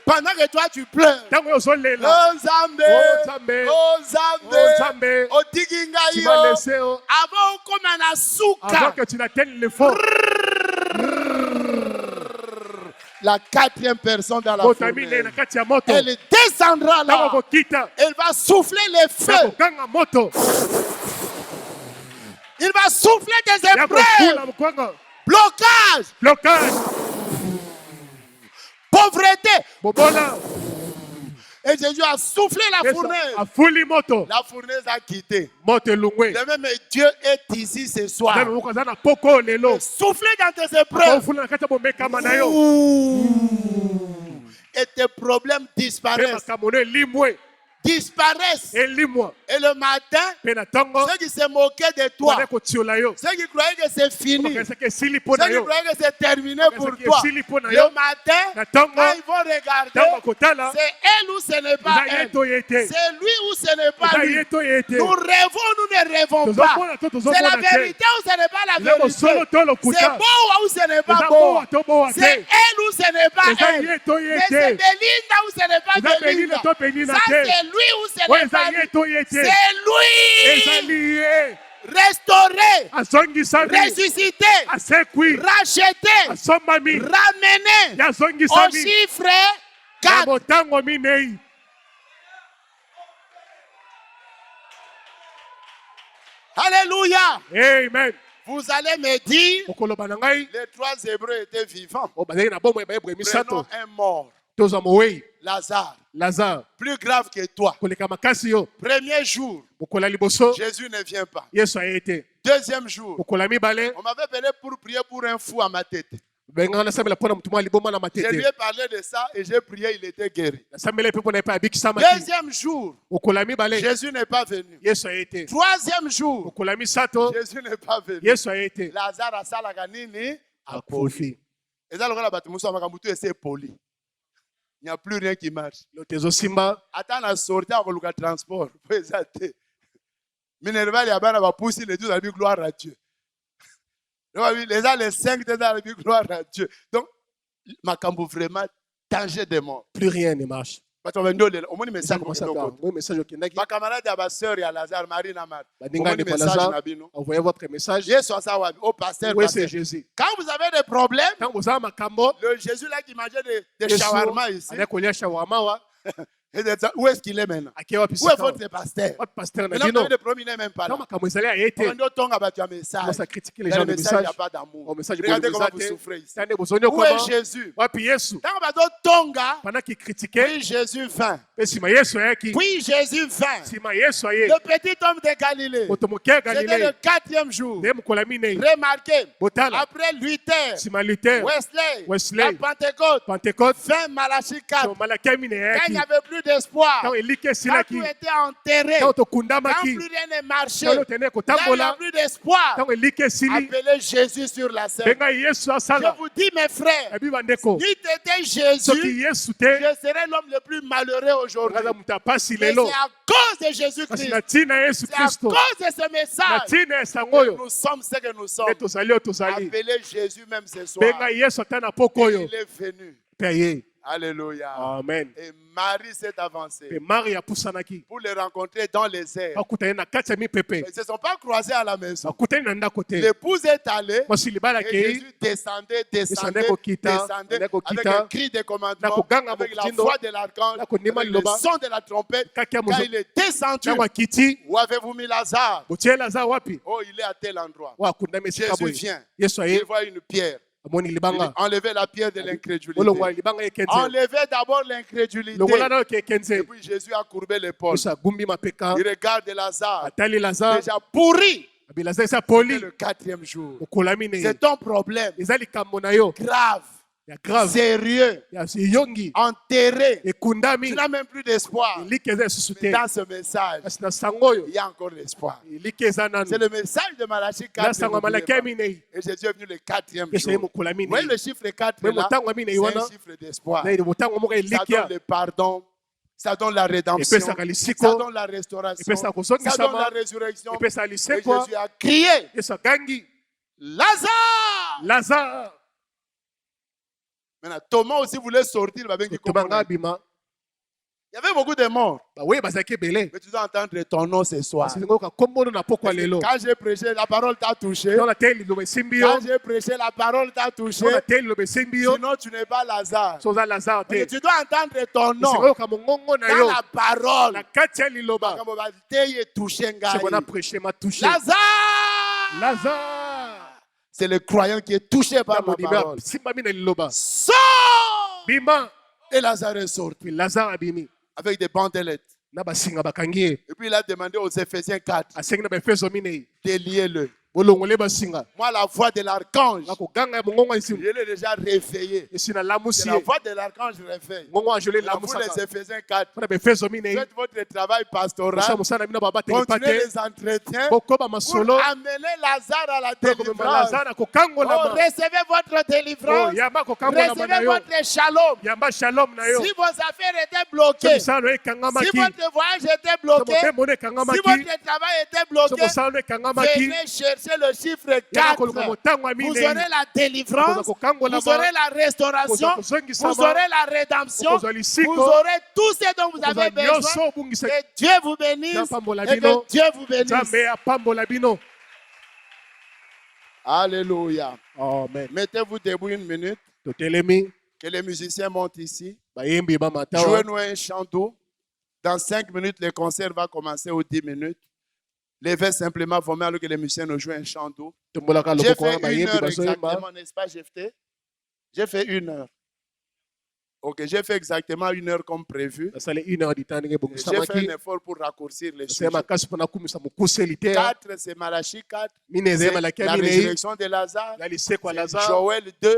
Pendant que toi tu pleures, oh Zambé, oh Zambé, oh Digingayo, avant avant que tu n'atteignes le fond, la 4e personne dans la fournaise, elle descendra là. Elle va souffler les feux. Il va souffler des épreuves. Blocage. Pauvreté. Et Jésus a soufflé la fournaise. La fournaise a quitté. Le même Dieu est ici ce soir. Soufflez dans tes épreuves. Et tes problèmes disparaissent. Et le matin, ceux qui se moquaient de toi, ceux qui croyaient que c'est fini, ceux qui croyaient que c'est terminé pour toi, le matin, quand ils vont regarder, c'est elle ou ce n'est pas elle, c'est lui ou ce n'est pas lui. Nous rêvons, nous ne rêvons pas. C'est la vérité ou ce n'est pas la vérité. C'est beau ou ce n'est pas beau. C'est elle ou ce n'est pas elle. Mais c'est Belinda ou ce n'est pas Belinda. Ça c'est lui ou ce n'est pas lui. C'est lui. restaurer, azongisami, ressusciter, asekwi, racheter, asombami, ramener au yazongisami, chiffre na 4. motango minei. Alléluia. Amen. Vous allez me dire, Okoloba na ngai, les 3 Hébreux étaient vivants. bazali na bomoi ba Hébreux misato. Prenons un mort, Toza moei, Lazare, Lazare, plus grave que toi. koleka makasi yo. Premier jour, Mokola liboso, Jésus ne vient pas. Yesu a été. Deuxième jour, Mokola mibale, on m'avait appelé pour prier pour un fou à ma tête. benga na sambela pona mutuma liboma na Je lui matete. ai parlé de ça et j'ai prié, il était guéri. Na sambela pepo na pa bikisa mati. Deuxième jour, Mokola mibale, Jésus n'est pas venu. Yesu a été. Troisième jour, Mokola misato, Jésus n'est pas venu. Yesu a été. Lazare asalaka nini? Akufi. Eza lokola bato mosusu makambo tu ese poli. Il n'y a plus rien qui marche. Lotezo simba, Ata na sorti akoluka transport. Po eza te. Minerval ya bana bapusi les 12 avec gloire à Dieu. Les 5 avec gloire à Dieu. Donc makambo vraiment danger de mort. plus rien ne marche. Bato bendole au moni Ça message commence à ko. faire. Oui, message au Kendaki. Ba camarade ya ba sœur ya Lazare Marie na Marthe. Badinga de message Lazare, na bino. envoyez votre message. Yesu asawa au pasteur. Oui, c'est Jésus. Quand vous avez des problèmes, Quand vous avez makambo, le Jésus là qui mangeait des shawarma ici. avec Olia shawarma wa, Où est-ce qu'il est maintenant? ake wapi Où est sika. votre pasteur? Votre pasteur na Maintenant, vous dino. avez des problèmes, il n'est même pas Quand là. makambo ezali a été, On doit tomber à un message. commence à critiquer les Dans gens le de message, il n'y message. a pas d'amour. Au message Regardez de comment vous Bozate, souffrez ici. tane bozonyo Où est comment? Jésus? Wapi Yesu? Quand on va tonga, Pendant qu'il critiquait, puis Jésus vint. pe sima Yesu ayaki. Puis Jésus vint. Sima Yesu aye. Le petit homme de Galilée. Moto moke ya C'était le Galilée. 4e jour. Nde mokola minei. Remarquez, Botala. après Luther, Sima Luther. Wesley, Wesley. la Pentecôte, Pentecôte. fin Malachie 4. So malaki mine Quand il n'y ayaki. avait plus d'espoir, Quand elike quand silaki. tout était enterré, Quand quand tokundamaki. plus rien ne marchait, Quand otene là, il n'y a kotambola. plus d'espoir. Quand elike sili. Appelez Jésus sur la scène. Benga Yesu Je asala. vous dis, mes frères, Ebi bandeko. si t'étais Soki Jésus, Yesu te. je serais l'homme le plus malheureux aujourd'hui. Ngaza muta pasi Mais lelo. c'est à cause de Kasi Jésus-Christ, na tina Yesu c'est à Kristo. cause de ce Na message tina que esangoyo. nous sommes ce que nous sommes. Nde tozali oyo tozali. Appelez Jésus même ce soir. Benga Yesu ata na poko oyo. Il est venu. Pe ye. Alléluia. Amen. Et Marie s'est avancée Pe Mari apusanaki. pour les rencontrer dans les airs. Bakutani na kati ya mipepe. Ils ne se sont pas croisés à la maison. Bakutani na ndako te. L'épouse est allée. Mwasi libala Et kei. Jésus descendait, Descendait kokita, avec kokita, un cri de na commandement, koganga avec la mokutindo, voix de l'archange, na konima avec le liloba, son de la trompette. kaka ya Quand mozo. il est descendu, Tango akiti. où avez-vous mis Lazare? Botie Lazare wapi? Oh, il est à tel endroit. Wa akundami esika Jésus boye. vient. Yesu Il aye. voit une pierre. Amoni libanga. Enlevez la pierre de l'incrédulité. Olongwa libanga ekenze. Enlevez d'abord l'incrédulité. Longola na ke Et ekenze. puis Jésus a courbé l'épaule. Yesu agumbi mapeka. Il regarde Lazare. Atali Lazare. Déjà pourri. Abi Lazare esa C'est poli. le 4e jour. Okolami ne. C'est ton problème. Eza likambo na yo. Grave. Ya grave. Sérieux. Ya yongi. Enterré. Ekundami. Tu n'as même plus d'espoir. Elike eza esusu te. Mais dans ce message, Kasi na sango oyo. il y a encore l'espoir. Elike eza nanu. C'est le message de Malachie 4. Na sango malaki ya minei. Et Jésus est venu le 4e Yesu aye jour. mokola Vous voyez minei. le chiffre 4 Mais là? motango ya minei C'est wana. un chiffre d'espoir. Na ile motango moko Ça eliki donne ya. le pardon. Ça donne la rédemption. Epesaka lisiko. Ça donne la restauration. Epesa Ça kozongisama. donne la résurrection. Epesa Et lisekwa. Jésus a crié, Yesu agangi. Lazare! Lazare. Maintenant, Thomas aussi voulait sortir. Tobanga bima. Il y avait beaucoup de morts. Ba oui bazaki belé. Mais tu dois entendre ton nom ce soir. Parce que ngoka kombono na pokwa lelo. Quand j'ai prêché, la parole t'a touché. Dans la telle lo simbio. Quand j'ai prêché, la parole t'a touché. Dans la telle lo simbio. Sinon, tu n'es pas Lazare. Soza Lazare Mais te. tu dois entendre ton nom Ngoka mongongo na dans yo. la parole. La katia liloba. Comme on va dire, touché C'est qu'on a ngai. prêché m'a touché. Lazare! Lazare. C'est le croyant qui est touché par ma parole. Simba mina liloba. Sors! Bima. Et Lazare est sorti Puis Lazare abimi. avec des bandelettes. Na basinga bakangi. Et puis il a demandé aux Éphésiens 4 Asengi na befezo minei. déliez-le. Bolongole basinga. Moi, la voix de l'archange, Ngako ganga mongongo isimu. je l'ai déjà réveillé. Esi na C'est lamusi. la voix de l'archange réveille. Ngongo ajole La voix lamusa. des Éphésiens 4. Fona befezo minei. Faites votre travail pastoral. Musa musana mina baba te Continuez pate. les entretiens Bokoba pour masolo. amener Lazare à la Comme délivrance. Lazare kokango Oh, la ma. recevez votre Oh, délivrance. yamba kokango la ma na Recevez yo. votre shalom. Yamba shalom na yo. Si vos affaires étaient bloquées, si Musalo ekangamaki. votre voyage était bloqué, Mobembo si ekangamaki. votre travail était bloqué, Musalo ekangamaki. venez chercher le chiffre Yamba 4. koluka motango ya Vous minei. aurez la délivrance, vous aurez la restauration, vous aurez la rédemption, vous aurez tout ce dont vous avez besoin. Que Dieu vous bénisse et que Dieu vous bénisse. Nzambe apambola bino. Alléluia. Amen. Mettez-vous debout une minute. Totelemi. Que les musiciens montent ici. Bayembi ba matawa. Jouez-nous un chant doux. Dans 5 minutes, le concert va commencer aux 10 minutes. Levez simplement vos mains alors que les musiciens nous jouent un chant doux. J'ai fait 1 heure exactement, n'est-ce pas, Jephté? J'ai fait 1 heure. Ok, j'ai fait exactement 1 heure comme prévu. J'ai fait un effort pour raccourcir les sujets. 4, c'est Malachie 4. C'est la résurrection de Lazare. Joël 2.